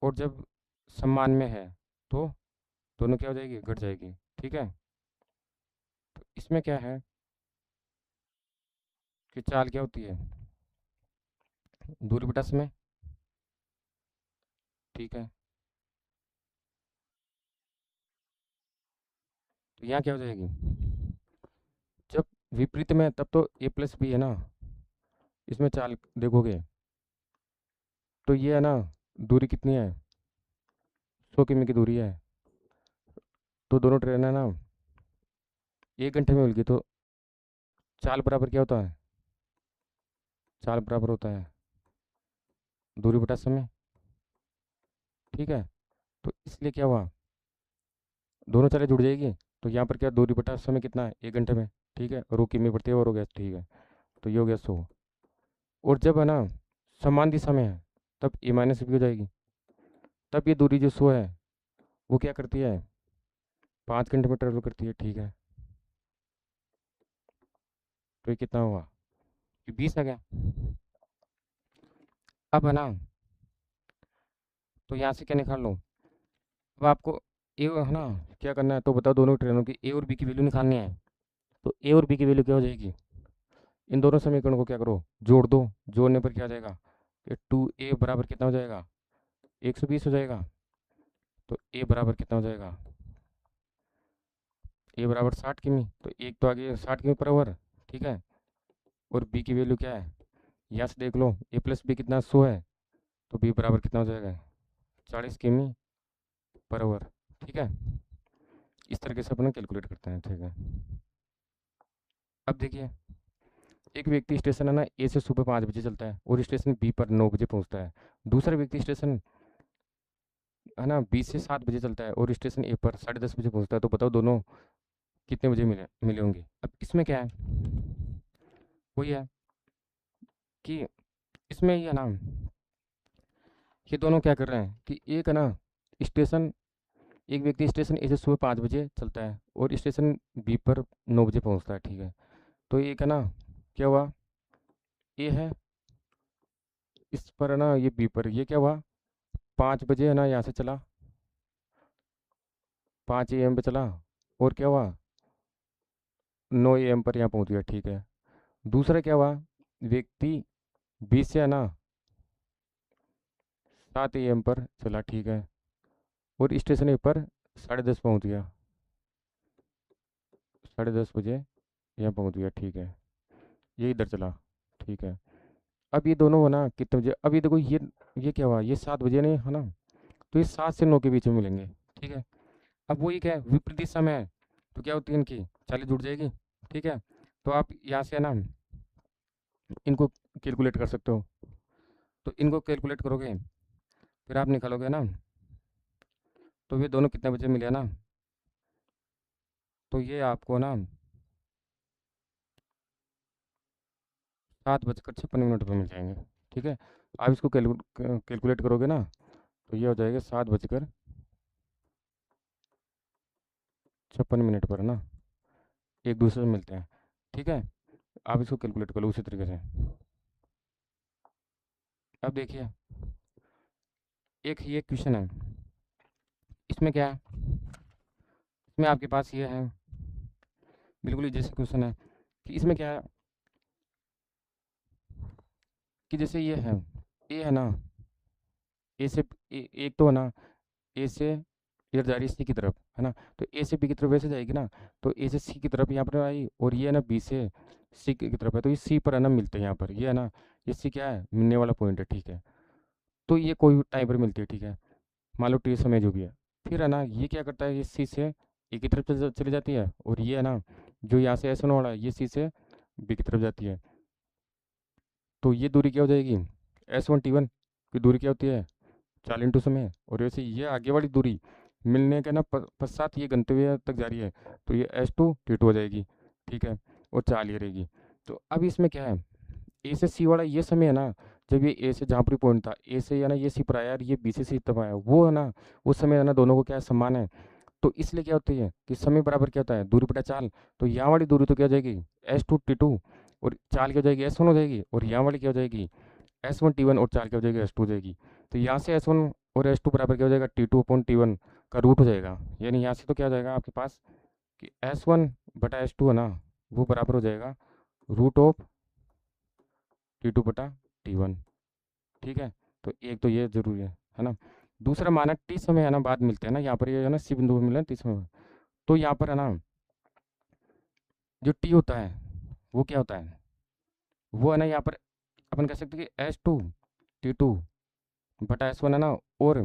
Speaker 1: और जब सम्मान में है तो दोनों क्या हो जाएगी, घट जाएगी, ठीक है। तो इसमें क्या है कि चाल क्या होती है, दूरी बटा समय, ठीक है। तो यहाँ क्या हो जाएगी, जब विपरीत में तब तो ए प्लस बी है ना, इसमें चाल देखोगे तो ये है ना, दूरी कितनी है, 100 किमी की दूरी है। तो दोनों ट्रेन है ना 1 घंटे में मिल गई, तो चाल बराबर क्या होता है, चाल बराबर होता है दूरी बटा समय, ठीक है। तो इसलिए क्या हुआ, दोनों चालें जुड़ जाएगी। तो यहाँ पर क्या, दूरी बटा समय कितना है, 1 घंटे में, ठीक है। और वो किमी बढ़ती है और हो गया, ठीक है। तो ये हो गया 100। और जब है ना समान दिशा में है तब ए माइनस बी हो जाएगी। तब ये दूरी जो 100 है वो क्या करती है, 5 घंटे में ट्रेवल करती है, ठीक है। तो ये कितना हुआ, ये 20 आ गया। अब है ना, तो यहाँ से क्या निकाल लो, अब आपको ए है ना क्या करना है, तो बताओ दोनों ट्रेनों की ए और बी की वैल्यू निकालनी है। तो ए और बी की वैल्यू क्या हो जाएगी, इन दोनों समीकरणों को क्या करो, जोड़ दो। जोड़ने पर क्या आ जाएगा, ये 2a बराबर कितना हो जाएगा, 120 हो जाएगा। तो ए बराबर कितना हो जाएगा, ए बराबर 60 किमी, तो एक तो आ गया 60 किमी पर आवर, ठीक है। और बी की वैल्यू क्या है, यहाँ से देख लो, ए प्लस बी कितना 100 है, तो बी बराबर कितना हो जाएगा, 40 किमी पर आवर, ठीक है। इस तरीके से अपन कैलकुलेट करते हैं, ठीक है। अब देखिए, एक व्यक्ति स्टेशन है ना ए से सुबह 5 बजे चलता है और स्टेशन बी पर 9 बजे पहुंचता है। दूसरा व्यक्ति स्टेशन है ना 20 से 7 बजे चलता है और स्टेशन ए पर 10:30 बजे पहुंचता है। तो बताओ दोनों कितने बजे मिले मिले होंगे। अब इसमें क्या है, वही है कि इसमें ये है ना, ये दोनों क्या कर रहे हैं कि एक है ना स्टेशन, एक व्यक्ति स्टेशन ए से सुबह 5 बजे चलता है और स्टेशन बी पर 9 बजे पहुंचता है, ठीक है। तो एक है ना क्या हुआ, ए है इस पर है ना, ये बी पर, ये क्या हुआ 5 बजे है ना यहाँ से चला, 5 AM पे चला, और क्या हुआ 9 AM पर यहाँ पहुँच गया, ठीक है। दूसरा क्या हुआ, व्यक्ति 20 से है ना 7 AM पर चला, ठीक है। और स्टेशन ए पर 10:30 पहुँच गया, 10:30 बजे यहाँ पहुँच गया, ठीक है। ये इधर चला, ठीक है। अब ये दोनों है ना कितने बजे, अब ये देखो ये क्या हुआ, ये 7 बजे नहीं है ना, तो ये 7 से 9 के बीच में मिलेंगे, ठीक है। अब वही क्या है, विपरीत दिशा में है तो क्या होती है, इनकी चालें जुड़ जाएगी, ठीक है। तो आप यहाँ से है ना इनको कैलकुलेट कर सकते हो। तो इनको कैलकुलेट करोगे फिर आप निकालोगे ना, तो ये दोनों कितने बजे मिले ना, तो ये आपको ना 7:56 पर मिल जाएंगे। ठीक है, आप इसको कैलकुलेट करोगे ना, तो ये हो जाएगा 7:56 पर ना एक दूसरे से मिलते हैं। ठीक है, आप इसको कैलकुलेट कर लो उसी तरीके से। अब देखिए, एक ये क्वेश्चन है, इसमें क्या है, इसमें आपके पास ये है, बिल्कुल ही जैसे क्वेश्चन है कि इसमें क्या है कि जैसे ये है ना, ए से एक तो है ना, ए से इधर जा रही है सी की तरफ, है ना, तो ए से बी की तरफ वैसे जाएगी ना, तो ए से सी की तरफ यहाँ पर आई, और ये है ना बी से सी की तरफ है, तो ये सी पर है ना मिलते हैं यहाँ पर, ये है ना, ये सी क्या है, मिलने वाला पॉइंट है। ठीक है, तो ये कोई भी टाइम पर मिलती है। ठीक है, मान लो टी समय जो भी है, फिर है ना ये क्या करता है, ये सी से ए की तरफ चली जाती है, और ये है ना जो यहाँ से एस वन वाला है, ये सी से बी की तरफ जाती है, तो ये दूरी क्या हो जाएगी, S1 T1 की दूरी क्या होती है, 4 समय, और वैसे ये आगे वाली दूरी मिलने के ना पश्चात ये गंतव्य तक जा रही है, तो ये S2T2 हो जाएगी। ठीक है, और 4 ये रहेगी। तो अब इसमें क्या है, ए से सी वाला ये समय है ना, जब ये ए से जहाँ पर पॉइंट था, ए से या ना ये सी पर आया और ये बी से सी तब आया, वो है ना उस समय है ना दोनों को क्या है, समान है। तो इसलिए क्या होती है कि समय बराबर क्या होता है, दूरी बटा चाल। तो यहाँ वाली दूरी तो क्या हो जाएगी, S2T2, और चाल क्या हो जाएगी, S1 हो जाएगी, और यहाँ वाली क्या हो जाएगी, S1T1, और चाल क्या हो जाएगी, S2 हो जाएगी। तो यहाँ से S1 और S2 बराबर क्या हो जाएगा, T2/T1 का रूट हो जाएगा। यानी यहाँ से तो क्या हो जाएगा आपके पास कि S1/S2 है ना, वो बराबर हो जाएगा √T2/T1। ठीक है, तो एक तो ये जरूरी है ना। दूसरा माना टी समय है ना, बाद मिलते हैं ना, यहाँ पर ये है ना सी बिंदु पर मिले टी समय, तो यहाँ पर है ना जो टी होता है वो क्या होता है, वो है ना यहाँ पर अपन कह सकते हैं कि S2T2/S1 है ना, और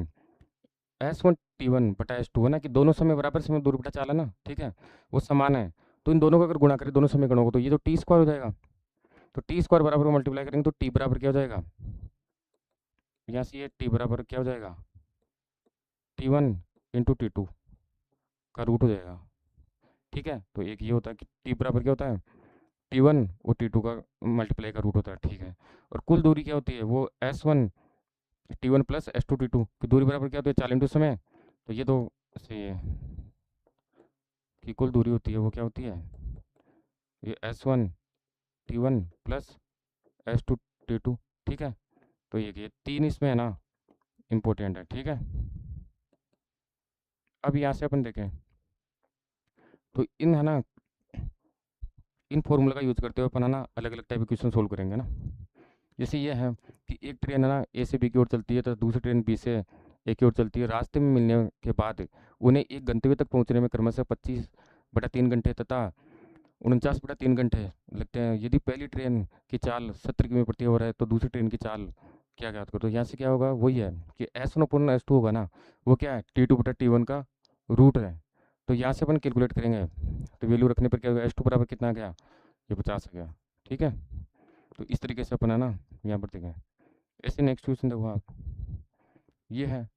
Speaker 1: S1T1/S2 है ना, कि दोनों समय बराबर समय दूरी बटा चाल है ना। ठीक है, वो समान है, तो इन दोनों को अगर गुणा करें, दोनों समय गणों को, तो ये तो टी स्क्वायर हो जाएगा, तो टी स्क्वायर बराबर मल्टीप्लाई करेंगे तो टी बराबर क्या हो जाएगा, यहाँ से ये टी बराबर क्या हो जाएगा, T1 × T2 का रूट हो जाएगा। ठीक है, तो एक ये होता है कि टी बराबर क्या होता है, T1 और T2 का मल्टीप्लाई का रूट होता है। ठीक है, और कुल दूरी क्या होती है, वो S1T1 प्लस S2T2 की दूरी बराबर क्या होती है, 4 समय। तो ये तो सही है कि कुल दूरी होती है वो क्या होती है, ये S1T1 प्लस S2T2। ठीक है, तो ये तीन इसमें है ना इम्पोर्टेंट है। ठीक है, अब यहाँ से अपन देखें, तो इन है ना, इन फॉर्मूला का यूज़ करते हुए अपन है ना अलग अलग टाइप के क्वेश्चन सोल्व करेंगे ना। जैसे ये है कि एक ट्रेन है ना ए से बी की ओर चलती है, तो दूसरी ट्रेन बी से ए की ओर चलती है। रास्ते में मिलने के बाद उन्हें एक गंतव्य तक पहुंचने में क्रमशः 25/3 घंटे तथा 49/3 घंटे लगते हैं। यदि पहली ट्रेन की चाल 70 किमी प्रति आवर है, तो दूसरी ट्रेन की चाल क्या ज्ञात करो। तो यहाँ से क्या होगा, वही है कि S1/S2 होगा ना, वो क्या है, T2/T1 का रूट है। तो यहाँ से अपन कैलकुलेट करेंगे, तो वैल्यू रखने पर क्या होगा, S2 बराबर कितना आ गया, ये 50 आ गया। ठीक है, तो इस तरीके से अपन है ना यहाँ पर देखें। ऐसे नेक्स्ट क्वेश्चन देखो आप, ये है,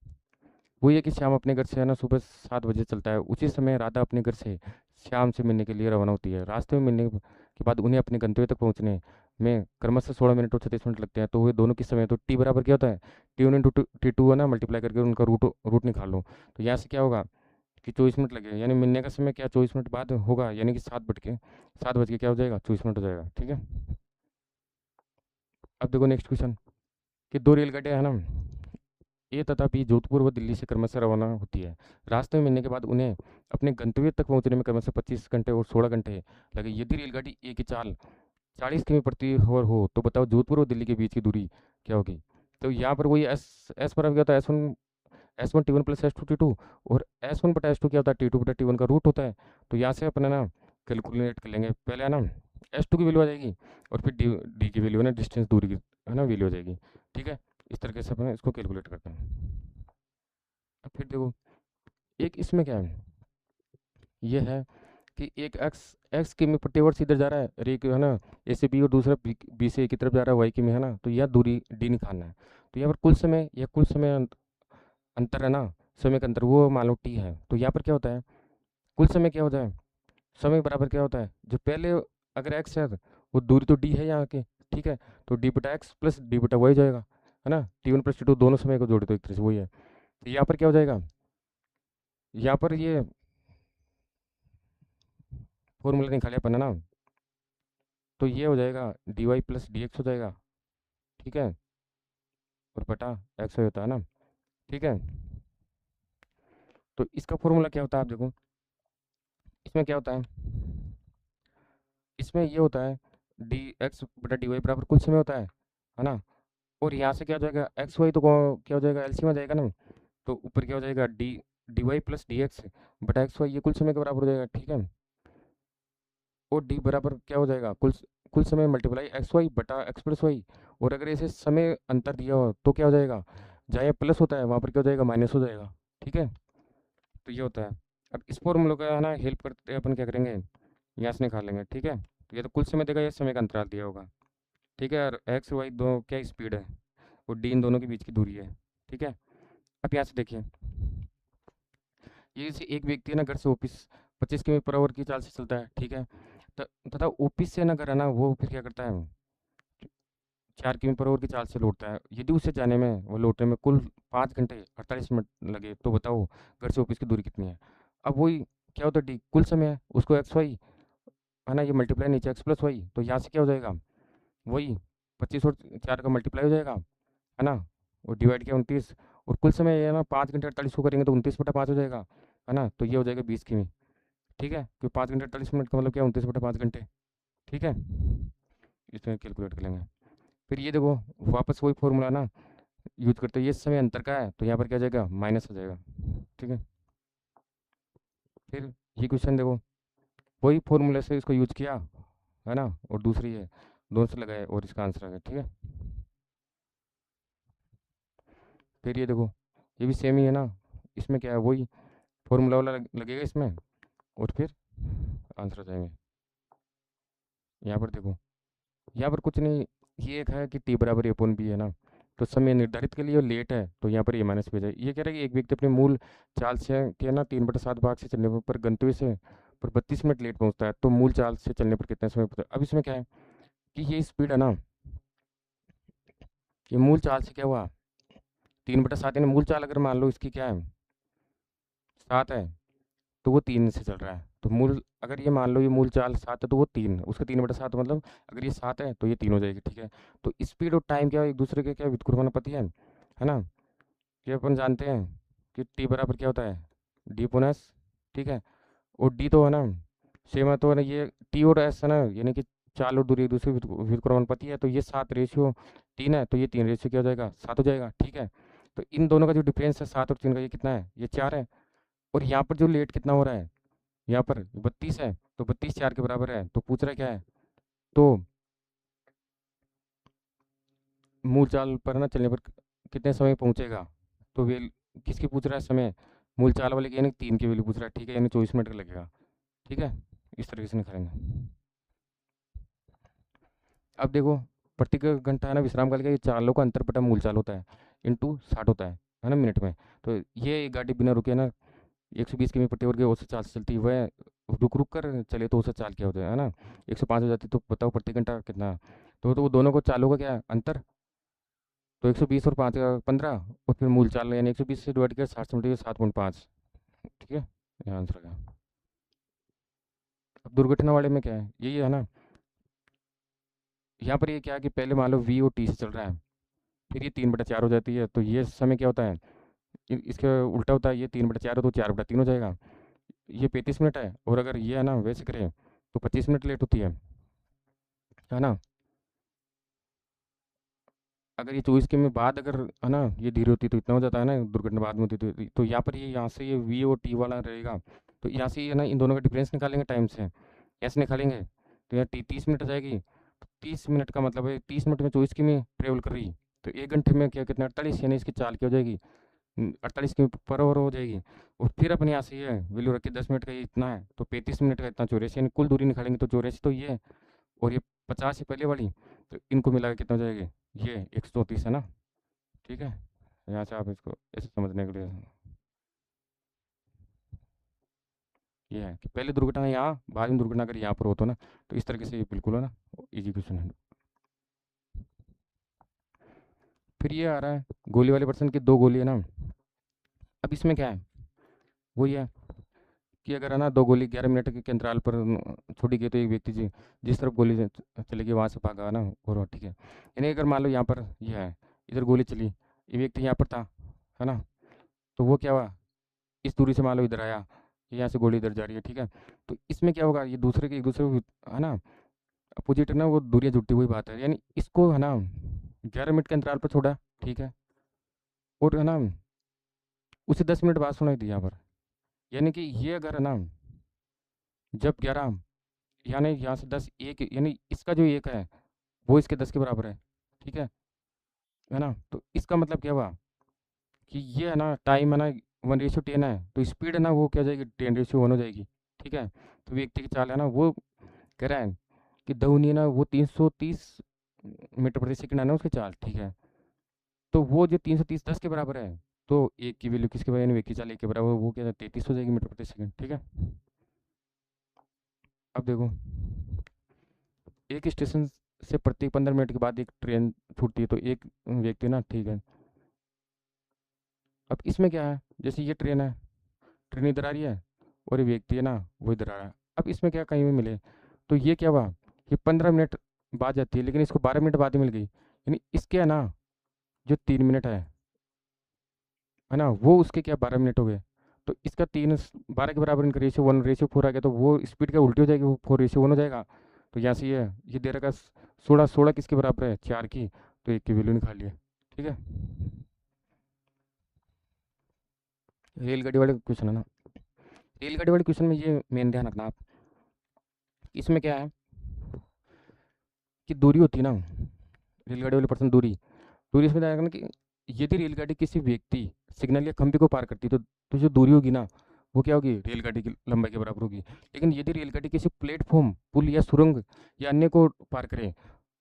Speaker 1: वो ये कि श्याम अपने घर से है ना सुबह 7 बजे चलता है। उसी समय राधा अपने घर से श्याम से मिलने के लिए रवाना होती है। रास्ते में मिलने के बाद उन्हें अपने गंतव्य तक पहुंचने में क्रमशः 16 मिनट और 36 मिनट लगते हैं। तो वे दोनों किस समय, तो टी बराबर क्या होता है, T1 × T2 है ना, मल्टीप्लाई करके उनका रूट निकाल लो। तो यहाँ से क्या होगा कि 24 मिनट लगेगा, यानी मिलने का समय क्या 24 मिनट बाद होगा, यानी कि 7 बज के क्या हो जाएगा, 24 मिनट हो जाएगा। ठीक है, अब देखो नेक्स्ट क्वेश्चन कि दो रेलगाड़ियाँ है ना, ए तथा बी जोधपुर व दिल्ली से क्रमशः रवाना होती है। रास्ते में मिलने के बाद उन्हें अपने गंतव्य तक पहुंचने में क्रमशः 25 घंटे और 16 घंटे लगे। यदि रेलगाड़ी ए की चाल 40 किमी प्रति आवर हो, तो बताओ जोधपुर और दिल्ली के बीच की दूरी क्या होगी। तो यहाँ पर वही एस बराबर क्या होता है, S1T1 प्लस S2T2, और S1/S2 क्या होता है, T2/T1 का रूट होता है। तो यहाँ से अपन है ना कैलकुलेट कर लेंगे, पहले है ना S2 की वैल्यू आ जाएगी, और फिर डी की वैल्यू है ना, डिस्टेंस दूरी की है ना वैल्यू हो जाएगी। ठीक है, इस तरीके से अपन इसको कैलकुलेट करते हैं। अब फिर देखो, एक इसमें क्या है, ये है कि एक एक्स किमी प्रति आवर इधर जा रहा है, और एक है ना ए से बी, और दूसरा बी से ए की तरफ जा रहा है वाई किमी, है ना। तो यह दूरी डी निकालना है। तो यहाँ पर कुल समय अंतर है ना, समय का अंतर वो मान लो टी है। तो यहाँ पर क्या होता है, कुल समय क्या होता है, समय बराबर क्या होता है, जो पहले अगर एक्स है वो दूरी तो डी है यहाँ के, ठीक है। तो डी बटा एक्स प्लस डी बटा वाई जाएगा, है ना। T1 प्लस T2 दोनों समय को जोड़े तो एक तरह से वही है। तो यहाँ पर क्या हो जाएगा, यहाँ पर ये फॉर्मूला निकाले अपन, है ना। तो ये हो जाएगा d y plus d x हो जाएगा, ठीक है। और बटा एक्स होता है ना, ठीक है। तो इसका फॉर्मूला क्या होता है आप देखो, इसमें क्या होता है, इसमें ये होता है डी एक्स बटा डी वाई बराबर कुल समय होता है ना। और यहाँ से क्या हो जाएगा, एक्स वाई तो क्या हो जाएगा, एलसीएम आ जाएगा ना। तो ऊपर क्या हो जाएगा, d y plus d x बटा एक्स वाई, ये कुल समय के बराबर हो जाएगा, ठीक है। और डी बराबर क्या हो जाएगा, कुल समय मल्टीप्लाई एक्स वाई बटा एक्स प्लस वाई। और अगर ऐसे समय अंतर दिया हो तो क्या हो जाएगा, जहाँ प्लस होता है वहाँ पर क्या हो जाएगा, माइनस हो जाएगा, ठीक है। तो ये होता है। अब इस फॉर्मूले का है ना हेल्प करते अपन क्या करेंगे, यहाँ से निकाल लेंगे, ठीक है। तो ये तो कुल समय देगा, ये समय का अंतराल दिया होगा, ठीक है। और एक्स वाई दो क्या स्पीड है, और डी इन दोनों के बीच की दूरी है, ठीक है। अब यहाँ से देखिए, ये जैसे एक व्यक्ति है ना घर से ऑफिस 25 किमी पर आवर की चाल से चलता है, ठीक है। तथा ऑफिस से ना घर है ना, वो फिर क्या करता है, 4 किमी पर आवर की चाल से लौटता है। यदि उसे जाने में वो लौटने में कुल 5 घंटे 48 मिनट लगे, तो बताओ घर से ऑफिस की दूरी कितनी है। अब वही क्या होता है, डी कुल समय है, उसको एक्स वाई है ना, ये मल्टीप्लाई नीचे एक्स प्लस वाई, तो यहाँ से क्या हो जाएगा, वही 25 और 4 का मल्टीप्लाई हो जाएगा, है ना। और डिवाइड किया 29, और कुल समय है ना 5 घंटे 48 को करेंगे तो 29/5 हो जाएगा, है ना। तो ये हो जाएगा 20 किमी, ठीक है। क्योंकि 5 घंटे 48 मिनट का मतलब क्या, 29/5 घंटे, ठीक है। इसमें कैलकुलेट कर लेंगे। फिर ये देखो, वापस वही फॉर्मूला ना यूज करते हैं, ये समय अंतर का है तो यहाँ पर क्या हो जाएगा, माइनस हो जाएगा, ठीक है। फिर ये क्वेश्चन देखो, वही फॉर्मूले से इसको यूज किया, है ना। और दूसरी है, दोनों से लगाए और इसका आंसर आ गया, ठीक है। फिर ये देखो, ये भी सेम ही है ना, इसमें क्या है, वही फॉर्मूला वाला लगेगा इसमें, और फिर आंसर आ जाएंगे। यहाँ पर देखो, यहाँ पर कुछ नहीं, ये एक है कि टी बराबर ए अपॉन बी है ना। तो समय निर्धारित के लिए और लेट है तो यहाँ पर ए माइनस बी जाए। ये कह रहा है कि एक व्यक्ति अपने मूल चाल से के ना 3/7 भाग से चलने पर गंतव्य से पर 32 मिनट लेट पहुंचता है, तो मूल चाल से चलने पर कितना समय पड़ता है। अब इसमें क्या है कि ये स्पीड है ना, ये मूल चाल से क्या हुआ, 3/7, यानी मूल चाल अगर मान लो इसकी क्या है 7 है, तो वो 3 से चल रहा है। तो मूल अगर ये मान लो ये मूल चाल 7 है तो वो 3, उसका 3/7 मतलब अगर ये 7 है तो ये 3 हो जाएगी, ठीक है। तो स्पीड और टाइम क्या एक दूसरे के क्या व्युत्क्रमानुपाती है ना। ये अपन जानते हैं कि टी बराबर क्या होता है, डी पुन एस, ठीक है। और डी तो है ना सेम है, तो है ना ये टी और एस है ना, यानी कि चाल और दूरी एक दूसरे के व्युत्क्रमानुपाती है। तो ये 7/3 है, तो ये 3 क्या हो जाएगा, 7 हो जाएगा, ठीक है। तो इन दोनों का जो डिफरेंस है 7 और 3 का, ये कितना है, ये 4 है। और यहाँ पर जो लेट कितना हो रहा है, यहाँ पर 32 है, तो 32 4 के बराबर है। तो पूछ रहा है क्या है, तो मूल चाल पर ना चलने पर कितने समय पहुंचेगा। तो वे किसकी पूछ रहा है समय, मूल चाल वाले की, यानी 3 की वैल्यू पूछ रहा है, ठीक है। यानी 24 मिनट का लगेगा, ठीक है। इस तरीके से निकालेंगे। अब देखो, प्रति घंटा है ना विश्राम काल का, ये चालों का अंतर बटा मूल चाल होता है, इंटू 60 होता है ना मिनट में। तो ये गाड़ी बिना रुके ना 120 किमी प्रति आवर की औसत चाल से चलती है, वह रुक रुक कर चले तो औसत चाल क्या होता है ना, 105 हो जाती। तो बताओ प्रति घंटा कितना। तो वो दोनों को चालों का क्या है, अंतर। तो 120 और 5 का 15, और फिर मूल चाल यानी 120 से डिवाइड कर 60 से मल्टीप्लाई 7.5, ठीक है। ये आंसर है। अब दुर्घटना वाले में क्या है, यही है ना। यहाँ पर ये क्या है कि पहले मान लो वी और टी से चल रहा है, फिर ये 3/4 हो जाती है, तो ये समय क्या होता है, इसका उल्टा होता है, ये 3/4 हो तो 4/3 हो जाएगा। ये 35 मिनट है, और अगर ये है ना वैसे करें तो 25 मिनट लेट होती है ना। अगर ये 24 के में बाद अगर है ना ये धीरे होती तो इतना हो जाता है ना, दुर्घटना बाद में होती तो यहाँ पर ये यहाँ से ये वी और टी वाला रहेगा। तो यहाँ से ये ना इन दोनों का डिफरेंस निकालेंगे टाइम से, ऐसे निकालेंगे। तो यहाँ टी 30 मिनट हो जाएगी, तो 30 मिनट का मतलब है 30 मिनट में 24 की में ट्रेवल कर रही, तो 1 घंटे में क्या कितना 48, यानी इसकी चाल क्या हो जाएगी, 48 किमी पर आवर हो जाएगी। और फिर अपने यहाँ से ये वैल्यू रखी 10 मिनट का, ये इतना है, तो 35 मिनट का इतना 84, यानी कुल दूरी निकालेंगे तो 84 तो ये है, और ये 50 से पहले वाली, तो इनको मिला के कितना हो जाएगी, ये 134 है ना, ठीक है। यहाँ से आप इसको ऐसे समझने के लिए ये है कि पहले दुर्घटना यहाँ, बाद में दुर्घटना अगर यहाँ पर हो तो ना, तो इस तरीके से ये बिल्कुल है ना इजी क्वेश्चन है। फिर ये आ रहा है गोली वाले पर्सन की 2 गोली है ना। अब इसमें क्या है, वही है कि अगर है ना 2 गोली 11 मिनट के अंतराल पर छोड़ी गई तो एक व्यक्ति जिस तरफ गोली चलेगी वहाँ से भागा ना, और ठीक है। यानी अगर मान लो यहाँ पर ये है, इधर गोली चली, ये व्यक्ति यहाँ पर था, है ना, तो वो क्या हुआ, इस दूरी से मान लो इधर आया, यहाँ से गोली इधर जा रही है, ठीक है। तो इसमें क्या होगा, ये दूसरे के एक दूसरे को है ना अपोजिट है ना, वो दूरियाँ जुड़ती हुई बात है, यानी इसको है ना 11 मिनट के अंतराल पर छोड़ा, ठीक है। और है ना उसे 10 मिनट बाद सुनाई दी यहाँ पर, यानी कि ये अगर है ना जब 11 यानी यहाँ से 10 एक, यानी इसका जो एक है वो इसके 10 के बराबर है, ठीक है ना। तो इसका मतलब क्या हुआ कि ये है ना टाइम है ना 1:10 है, तो स्पीड है ना वो क्या हो जाएगी 10:1 हो जाएगी, ठीक है। तो व्यक्ति की चाल है ना वो कह रहा है कि दौनी है ना वो 330 मीटर प्रति सेकंड है ना उसकी चाल, ठीक है। तो वो जो 330 10 के बराबर है, तो एक की वैल्यू किसके बराबर, यानी व्यक्ति चाल एक के बराबर, वो क्या 33 हो जाएगी मीटर प्रति सेकंड, ठीक है। अब देखो, एक स्टेशन से प्रत्येक 15 मिनट के बाद एक ट्रेन छूटती है, तो एक व्यक्ति ना, ठीक है। अब इसमें क्या है, जैसे ये ट्रेन है, ट्रेन इधर आ रही है और ये व्यक्ति है ना वो इधर आ रहा है। अब इसमें क्या कहीं भी मिले, तो ये क्या हुआ, ये 15 मिनट बाद जाती है, लेकिन इसको 12 मिनट बाद ही मिल गई, यानी इसके है ना जो 3 मिनट है ना, वो उसके क्या 12 मिनट हो गए। तो इसका 3 12 के बराबर इनका रेशियो 1:4 आ गया, तो वो स्पीड क्या उल्टी हो जाएगी, वो 4:1 हो जाएगा। तो यहाँ से ये दे रखा 16 16 किसके बराबर है, 4 की, तो एक की वैल्यू निकाल लिया, ठीक है। रेलगाड़ी वाले क्वेश्चन है ना, रेलगाड़ी वाले क्वेश्चन में ये मेन ध्यान रखना आप, इसमें क्या है कि दूरी होती है ना, रेलगाड़ी वाले पर्सन दूरी, दूरी इसमें ध्यान रखना कि यदि रेलगाड़ी किसी व्यक्ति सिग्नल या खंभे को पार करती है, तो जो दूरी होगी ना वो क्या होगी, रेलगाड़ी की लंबाई के बराबर होगी। लेकिन यदि रेलगाड़ी किसी प्लेटफॉर्म पुल या सुरंग या अन्य को पार करे,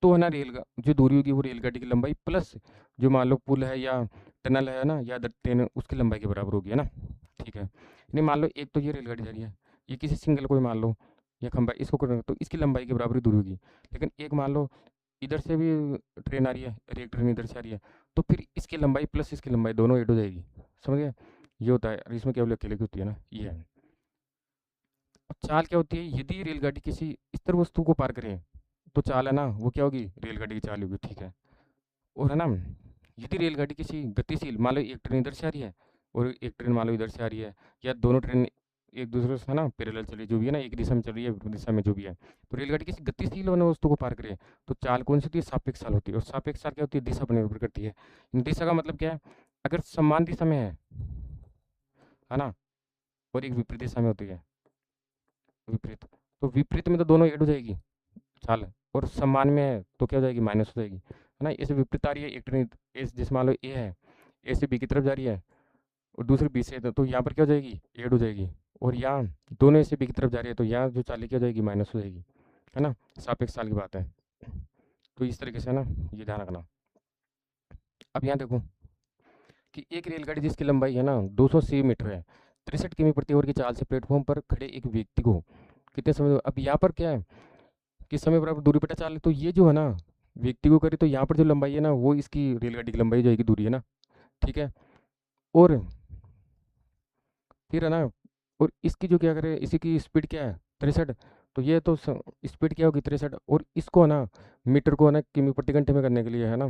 Speaker 1: तो है ना रेल जो दूरी होगी वो रेलगाड़ी की लंबाई प्लस जो मान लो पुल है या टनल है ना या ट्रेन उसकी लंबाई के बराबर होगी, है ना, ठीक है। नहीं मान लो एक तो ये रेलगाड़ी जा रही है, ये किसी सिंगल को ही मान लो या खंभा इसको करो, तो इसकी लंबाई के बराबर ही दूरी होगी। लेकिन एक मान लो इधर से भी ट्रेन आ रही है और एक ट्रेन इधर से आ रही है, तो फिर इसकी लंबाई प्लस इसकी लंबाई दोनों ऐड हो जाएगी, समझ गए। ये होता है, और इसमें केवल अकेले की होती है ना, ये है। अब चाल क्या होती है, यदि रेलगाड़ी किसी स्थिर वस्तु को पार करे, तो चाल है ना वो क्या होगी, रेलगाड़ी की चाल होगी, ठीक है। और है ना यदि रेलगाड़ी किसी गतिशील, मान लो एक ट्रेन इधर से आ रही है और एक ट्रेन मान लो इधर से आ रही है, या दोनों ट्रेन एक दूसरे से है ना पैरेलल चल रही है, जो भी है ना एक दिशा में चल रही है विपरीत दिशा में जो भी है, तो रेलगाड़ी किसी गतिशील वर्ण वस्तु को पार करे, तो चाल कौन सी होती है, सापेक्ष चाल होती है। और सापेक्ष चाल क्या होती है, दिशा पर निर्भर करती है। दिशा का मतलब क्या है, अगर समान दिशा में है ना, और एक विपरीत दिशा में होती है, विपरीत, तो विपरीत में तो दोनों ऐड हो जाएगी चाल, और समान में है तो क्या हो जाएगी, माइनस हो जाएगी, है ना। ऐसे विपरीत आ रही है एक ट्रेन, जैसे मान लो ए है, ए से बी की तरफ जा रही है और दूसरी बी से, तो यहाँ पर क्या हो जाएगी, ऐड हो जाएगी। और यहाँ दोनों ए से बी की तरफ जा रही है, तो यहाँ जो चाल क्या हो जाएगी, माइनस हो जाएगी, है ना। सापेक्ष चाल की बात है, तो इस तरीके से है ना ये ध्यान रखना। अब यहाँ देखो कि एक रेलगाड़ी जिसकी लंबाई है ना 280 मीटर है, 63 किमी प्रति आवर की चाल से प्लेटफॉर्म पर खड़े एक व्यक्ति को कितने समय, अब यहाँ पर क्या है किस समय बराबर दूरी पता चाल, तो ये जो है ना व्यक्ति को करे, तो यहाँ पर जो लंबाई है ना वो इसकी रेलगाड़ी की लंबाई जाएगी, दूरी है ना, ठीक है। और फिर है ना, और इसकी जो क्या करे, इसी की स्पीड क्या है 63, तो ये तो स्पीड क्या होगी 63, और इसको है ना मीटर को है ना किमी प्रति घंटे में करने के लिए है ना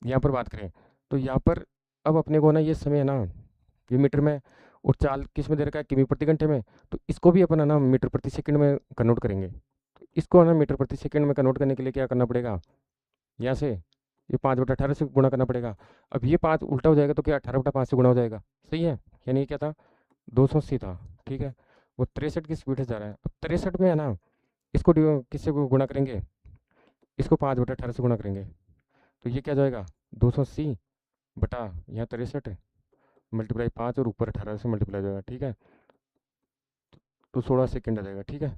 Speaker 1: यहाँ पर बात करें, तो यहाँ पर अब अपने को ना ये समय है ना ये मीटर में, और चाल किस में दे रखा है, किमी प्रति घंटे में, तो इसको भी अपन है ना मीटर प्रति सेकंड में कन्वर्ट करेंगे। तो इसको है ना मीटर प्रति सेकंड में कन्वर्ट करने के लिए क्या करना पड़ेगा, यहाँ से ये 5/18 से गुणा करना पड़ेगा। अब ये 5 उल्टा हो जाएगा, तो क्या 18/5 से गुणा हो जाएगा, सही है। यानी ये क्या था 280 था, ठीक है। वो 63 की स्पीड से जा रहा है, अब 63 में है ना इसको किससे गुणा करेंगे, इसको 5/18 से गुणा करेंगे, तो ये क्या जाएगा 280 बटा यहाँ 63 मल्टीप्लाई 5 और ऊपर 18 से मल्टीप्लाई हो जाएगा, ठीक है। तो 16 सेकंड आ जाएगा, ठीक है।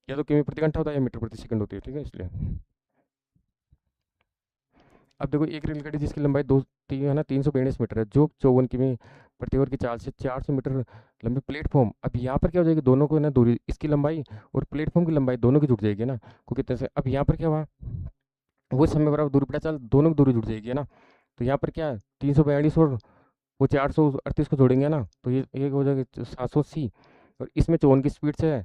Speaker 1: या तो किमी प्रति घंटा होता है या मीटर प्रति सेकंड होती है, ठीक है, इसलिए। अब देखो एक रेलगाड़ी जिसकी लंबाई 342 मीटर है, जो 54 किमी प्रति आवर की चाल से 400 मीटर लंबी प्लेटफॉर्म, अब यहाँ पर क्या हो जाएगी, दोनों को ना दूरी इसकी लंबाई और प्लेटफॉर्म की लंबाई दोनों की जुट जाएगी ना, को कितने से, अब यहाँ पर क्या हुआ वो समय बराबर दूरी बटा चाल, दोनों की दूरी जुड़ जाएगी, है ना। तो यहाँ पर क्या है, 342 और वो 438 को जोड़ेंगे ना, तो ये एक हो जाएगा 780। और इसमें चौवन की स्पीड से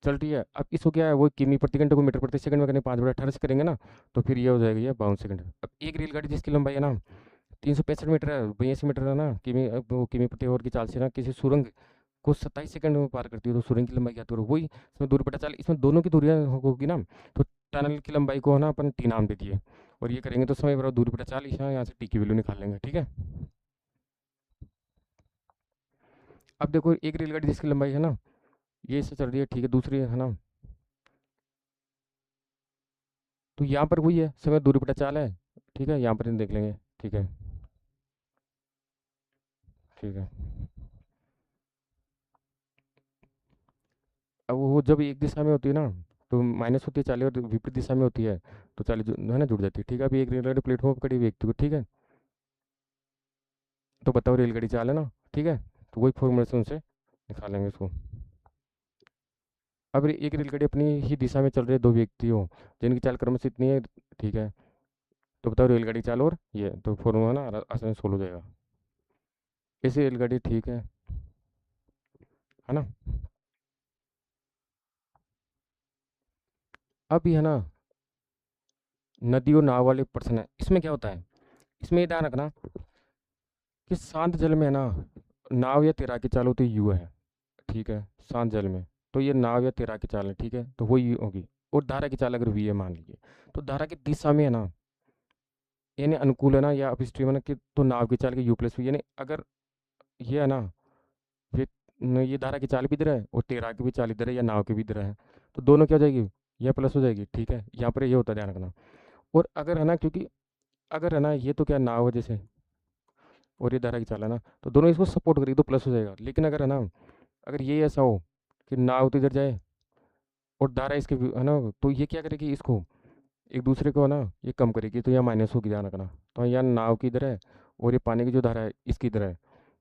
Speaker 1: चल रही है। अब इसको क्या है, वो किमी प्रति घंटे को मीटर प्रति सेकंड में करेंगे, 5/18 से करेंगे ना, तो फिर ये हो जाएगा ये 52 सेकंड। अब एक रेलगाड़ी जिसकी लंबाई है ना 365 मीटर है, 82 मीटर है ना, किमी, अब वो किमी प्रति आवर की चाल से ना किसी सुरंग को 27 सेकंड में पार करती है, तो सुरंग की लंबाई क्या होती है, वही इसमें दूरी पता चल, इसमें दोनों की दूरियां होगी ना। तो टनल की लंबाई को ना अपन टी नाम दे दिए, और ये करेंगे तो समय बराबर दूरी पता चल, यहाँ से टी की वैल्यू निकाल लेंगे, ठीक है। अब देखो एक रेलगाड़ी जिसकी लंबाई है ना, ये इससे चल रही है, ठीक है, दूसरी है ना, तो यहाँ पर वही है, समय दूरी पता चाल है, ठीक है, यहाँ पर देख लेंगे, ठीक है, ठीक है। अब वो जब एक दिशा में होती है ना, तो माइनस होती है चाली, और विपरीत दिशा में होती है तो चाली है ना जुड़ जाती है, ठीक है। अभी एक रेलगाड़ी प्लेटफॉर्म पर खड़ी हुई व्यक्ति को, ठीक है, तो बताओ रेलगाड़ी चाल है ना, ठीक है, तो वही फॉर्मूले से उनसे निकालेंगे इसको। अब एक रेलगाड़ी अपनी ही दिशा में चल रहे दो व्यक्ति हो, जिनकी चाल क्रमशः इतनी है, ठीक है, तो बताओ रेलगाड़ी चाल, और ये तो फॉर्मूला ना आसानी से सोल्व हो जाएगा। ऐसी रेलगाड़ी, ठीक है ना। अब ये है ना नदी और नाव वाले प्रश्न है, इसमें क्या होता है, इसमें ये ध्यान रखना कि शांत जल में है ना नाव या तैराकी चाल होती यू है, ठीक है, शांत जल में, तो ये नाव या तैराकी चाल है, ठीक है, तो वो यू होगी। और धारा की चाल अगर वी है मान लीजिए, तो धारा की दिशा में है ना, यानी अनुकूल है ना या अपस्ट्रीम है ना, कि तो नाव की चाल की यू प्लस वी, यानी अगर ये है ना, ये ये धारा की चाल भी इधर है और तैराकी भी चाल इधर है या नाव की भी इधर है, तो दोनों क्या हो जाएगी, यह प्लस हो जाएगी, ठीक है, यहाँ पर ये होता है, ध्यान रखना। और अगर है ना, क्योंकि अगर है ना ये तो क्या नाव है जैसे, और ये धारा की चाल है ना, तो दोनों इसको सपोर्ट करेगी तो प्लस हो जाएगा। लेकिन अगर है ना, अगर ये ऐसा हो कि नाव तो इधर जाए और धारा इसके है ना, तो ये क्या करेगी, इसको एक दूसरे को है ना ये कम करेगी, तो यहाँ माइनस होगी, ध्यान रखना। तो यहाँ नाव की इधर है और ये पानी की जो धारा है इसकी इधर है,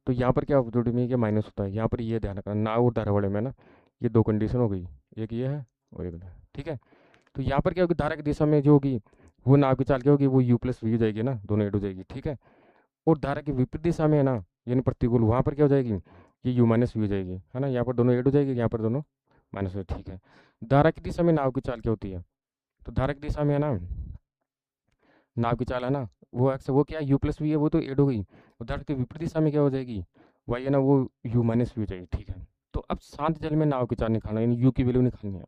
Speaker 1: तो यहाँ पर क्या जोड़ी में क्या माइनस होता है, यहाँ पर ये ध्यान रखना, नाव और धारा वाले में ना ये दो कंडीशन हो गई, एक ये है और एक ये है, ठीक है। तो यहाँ पर क्या होगी, धारा की दिशा में जो होगी वो नाव की चाल क्या होगी, वो यू प्लस वी हो जाएगी ना, दोनों एड हो जाएगी, ठीक है। और धारा की विपरीत दिशा में है ना, यानी प्रतिकूल, वहाँ पर क्या हो जाएगी, ये यू माइनस वी हो जाएगी, है ना, यहाँ पर दोनों एड हो जाएगी, यहाँ पर दोनों माइनस हो जाएगी, ठीक है। धारा की दिशा में नाव की चाल क्या होती है, तो धारा की दिशा में है ना नाव की चाल है ना, वो एक्स वो क्या यू प्लस वी है, वो तो एड हो गई। उधर के विपरीत दिशा में क्या हो जाएगी, वाई है ना, वो यू माइनस वी हो जाएगी, ठीक है। तो अब शांत जल में नाव की चाल निकालना है, यानी यू की वैल्यू निकालनी है।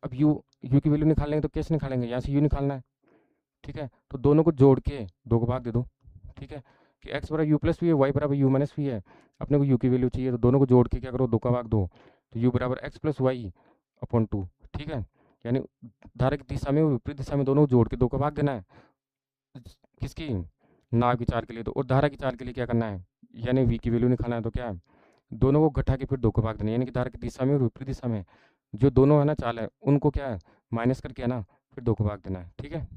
Speaker 1: अब यू की वैल्यू निकालेंगे तो कैसे निकालेंगे, यहाँ से यू निकालना है, ठीक है, तो दोनों को जोड़ के दो को भाग दे दो, ठीक है, कि एक्स बराबर यू प्लस वी है, वाई बराबर यू माइनस वी है, अपने को यू की वैल्यू चाहिए, तो दोनों को जोड़ के क्या करो, दो का भाग दो, तो यू बराबर x plus y upon two, ठीक है। यानी धारा की दिशा में और विपरीत दिशा में दोनों को जोड़ के दो का भाग देना है, किसकी, नाव की चाल के लिए। तो और धारा की चाल के लिए क्या करना है, यानी वी की वैल्यू निकालना है, तो क्या है, दोनों को घटा के फिर दो को भाग देना है, यानी कि धारा की दिशा में और विपरीत दिशा में जो दोनों है ना चाल है उनको क्या है माइनस करके है ना फिर दो को भाग देना है, ठीक है।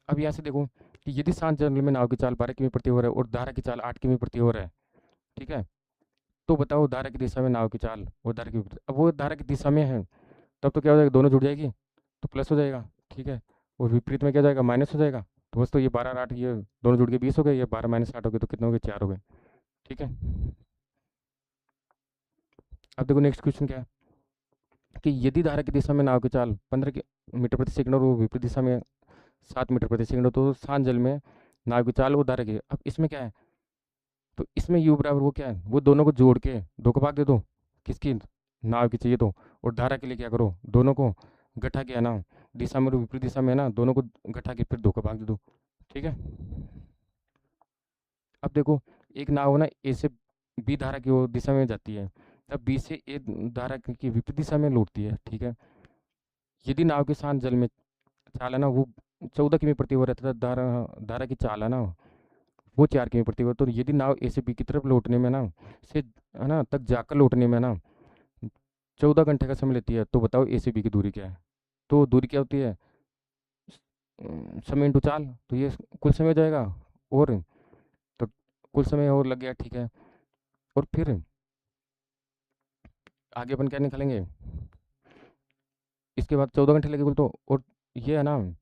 Speaker 1: अब यहाँ से देखो कि यदि शांत जल में नाव की चाल 12 किमी प्रति ओवर है और धारा की चाल 8 किमी प्रति ओवर है, ठीक है, तो बताओ धारा की दिशा में नाव की चाल और धारा की विपरीत, अब वो धारा की दिशा में है, तब तो क्या हो जाएगा, दोनों जुड़ जाएगी तो प्लस हो जाएगा, ठीक है। और विपरीत में क्या हो जाएगा, माइनस हो जाएगा। तो बस तो ये 12 और 8 ये दोनों जुड़ के 20 हो गए, ये 12 माइनस 8 हो गए तो कितने हो गए, 4 हो गए, ठीक है। अब देखो नेक्स्ट क्वेश्चन क्या है कि यदि धारा की दिशा में नाव की चाल 15 मीटर प्रति सेकंड और वो विपरीत दिशा में 7 मीटर प्रति सेकंड हो, तो शांत जल में नाव की चाल वो धारा की, अब इसमें क्या है, तो इसमें यू बराबर वो क्या है, वो दोनों को जोड़ के दो को भाग दे दो, किसकी, नाव की चाहिए तो। और धारा के लिए क्या करो, दोनों को गठा के है ना दिशा में और विपरीत दिशा में है ना दोनों को गठा के फिर दो को भाग दे दो, ठीक है। अब देखो एक नाव ना ए से बी धारा की ओर दिशा में जाती है, तब बी से ए धारा की विपरीत दिशा में लौटती है, ठीक है। यदि नाव के साथ जल में चाल है ना वो 14 किमी प्रति ओवर रहता था, धारा धारा की चाल है ना वो 4 किमी प्रति ओवर, तो यदि नाव ए से बी की तरफ लौटने में ना से है ना तक जाकर लौटने में ना 14 घंटे का समय लेती है, तो बताओ ए से बी की दूरी क्या है, तो दूरी क्या होती है, समय इंटू चाल, तो ये कुल समय हो जाएगा। और तो कुल समय और लग गया, ठीक है। और फिर आगे अपन क्या निकालेंगे, इसके बाद 14 घंटे लगे बोल तो, और ये है ना,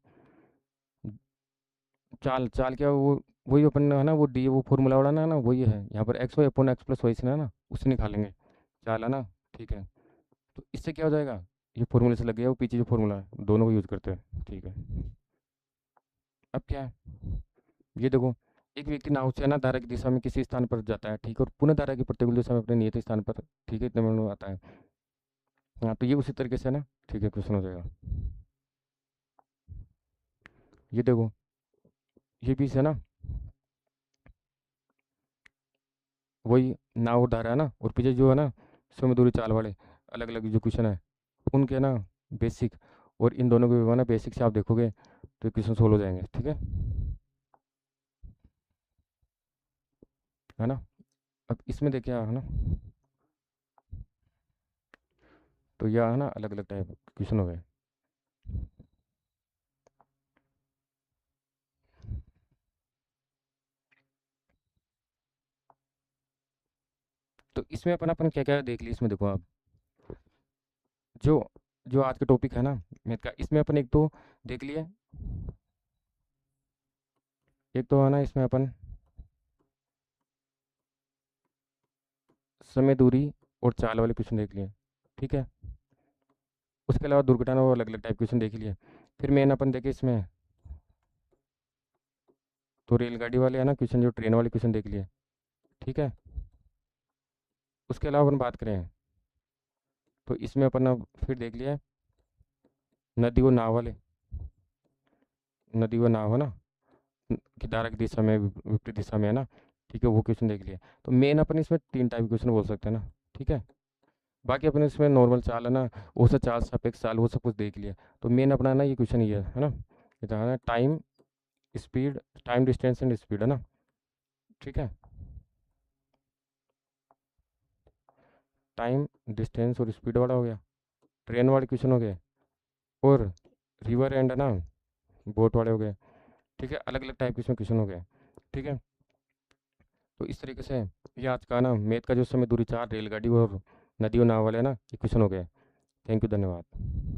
Speaker 1: चाल चाल क्या वो, वही अपन है ना, वो डी वो फॉर्मूला वाला ना, वही है यहाँ पर, x y upon x plus y से ना उससे निकालेंगे चाल, है ना। ठीक है, तो इससे क्या हो जाएगा, ये फॉर्मूले से लग गया, वो पीछे जो फॉर्मूला है दोनों को यूज़ करते हैं। ठीक है, अब क्या है, ये देखो, एक व्यक्ति नाव से है ना धारा की दिशा में किसी स्थान पर जाता है, ठीक है, और पुनः धारा की प्रतिकूल दिशा में अपने नियत स्थान पर, ठीक है, इतने मिनट में आता है। हाँ, तो ये उसी तरीके से है ना, ठीक है, क्वेश्चन हो जाएगा। ये देखो, ये बीच है ना, वही नाव और धारा है ना, और पीछे जो है ना समय दूरी चाल वाले अलग अलग जो क्वेश्चन है, उनके ना बेसिक, और इन दोनों के है ना बेसिक से आप देखोगे तो क्वेश्चन सोल्व हो जाएंगे। ठीक है ना। अब इसमें देखिए है ना, तो यह है ना अलग अलग टाइप क्वेश्चन हो गए। तो इसमें अपन अपन क्या क्या देख लिया, इसमें देखो आप, जो जो आज का टॉपिक है ना मैथ का, इसमें अपन एक तो देख लिए, एक तो है ना इसमें अपन समय दूरी और चाल वाले क्वेश्चन देख लिए। ठीक है, उसके अलावा दुर्घटना और अलग अलग टाइप क्वेश्चन देख लिए। फिर मेन अपन देखे इसमें तो रेलगाड़ी वाले है ना क्वेश्चन, जो ट्रेन वाले क्वेश्चन देख लिए। ठीक है, उसके अलावा अपन बात करें तो इसमें अपन अब फिर देख लिया है नदी व नाव वाले, नदी व नाव है ना, कि धारा की दिशा में विपरीत दिशा में है ना। ठीक है, वो क्वेश्चन देख लिया। तो मेन अपन इसमें तीन टाइप क्वेश्चन बोल सकते हैं ना। ठीक है, बाकी अपने इसमें नॉर्मल चाल है ना, वो सब चाल सापेक्ष चाल वो सब कुछ देख लिया। तो मेन अपना ना ये क्वेश्चन ये है ना, ये था ना time speed, time distance and speed, है ना। ठीक है, टाइम डिस्टेंस और स्पीड वाला हो गया, ट्रेन वाले क्वेश्चन हो गए, और रिवर एंड है ना बोट वाले हो गए। ठीक है, अलग अलग टाइप के इसमें क्वेश्चन हो गए। ठीक है, तो इस तरीके से ये आज का ना मैथ का जो समय दूरी चार रेलगाड़ी और नदी और नाव वाले है ना, ये क्वेश्चन हो गए। थैंक यू, धन्यवाद।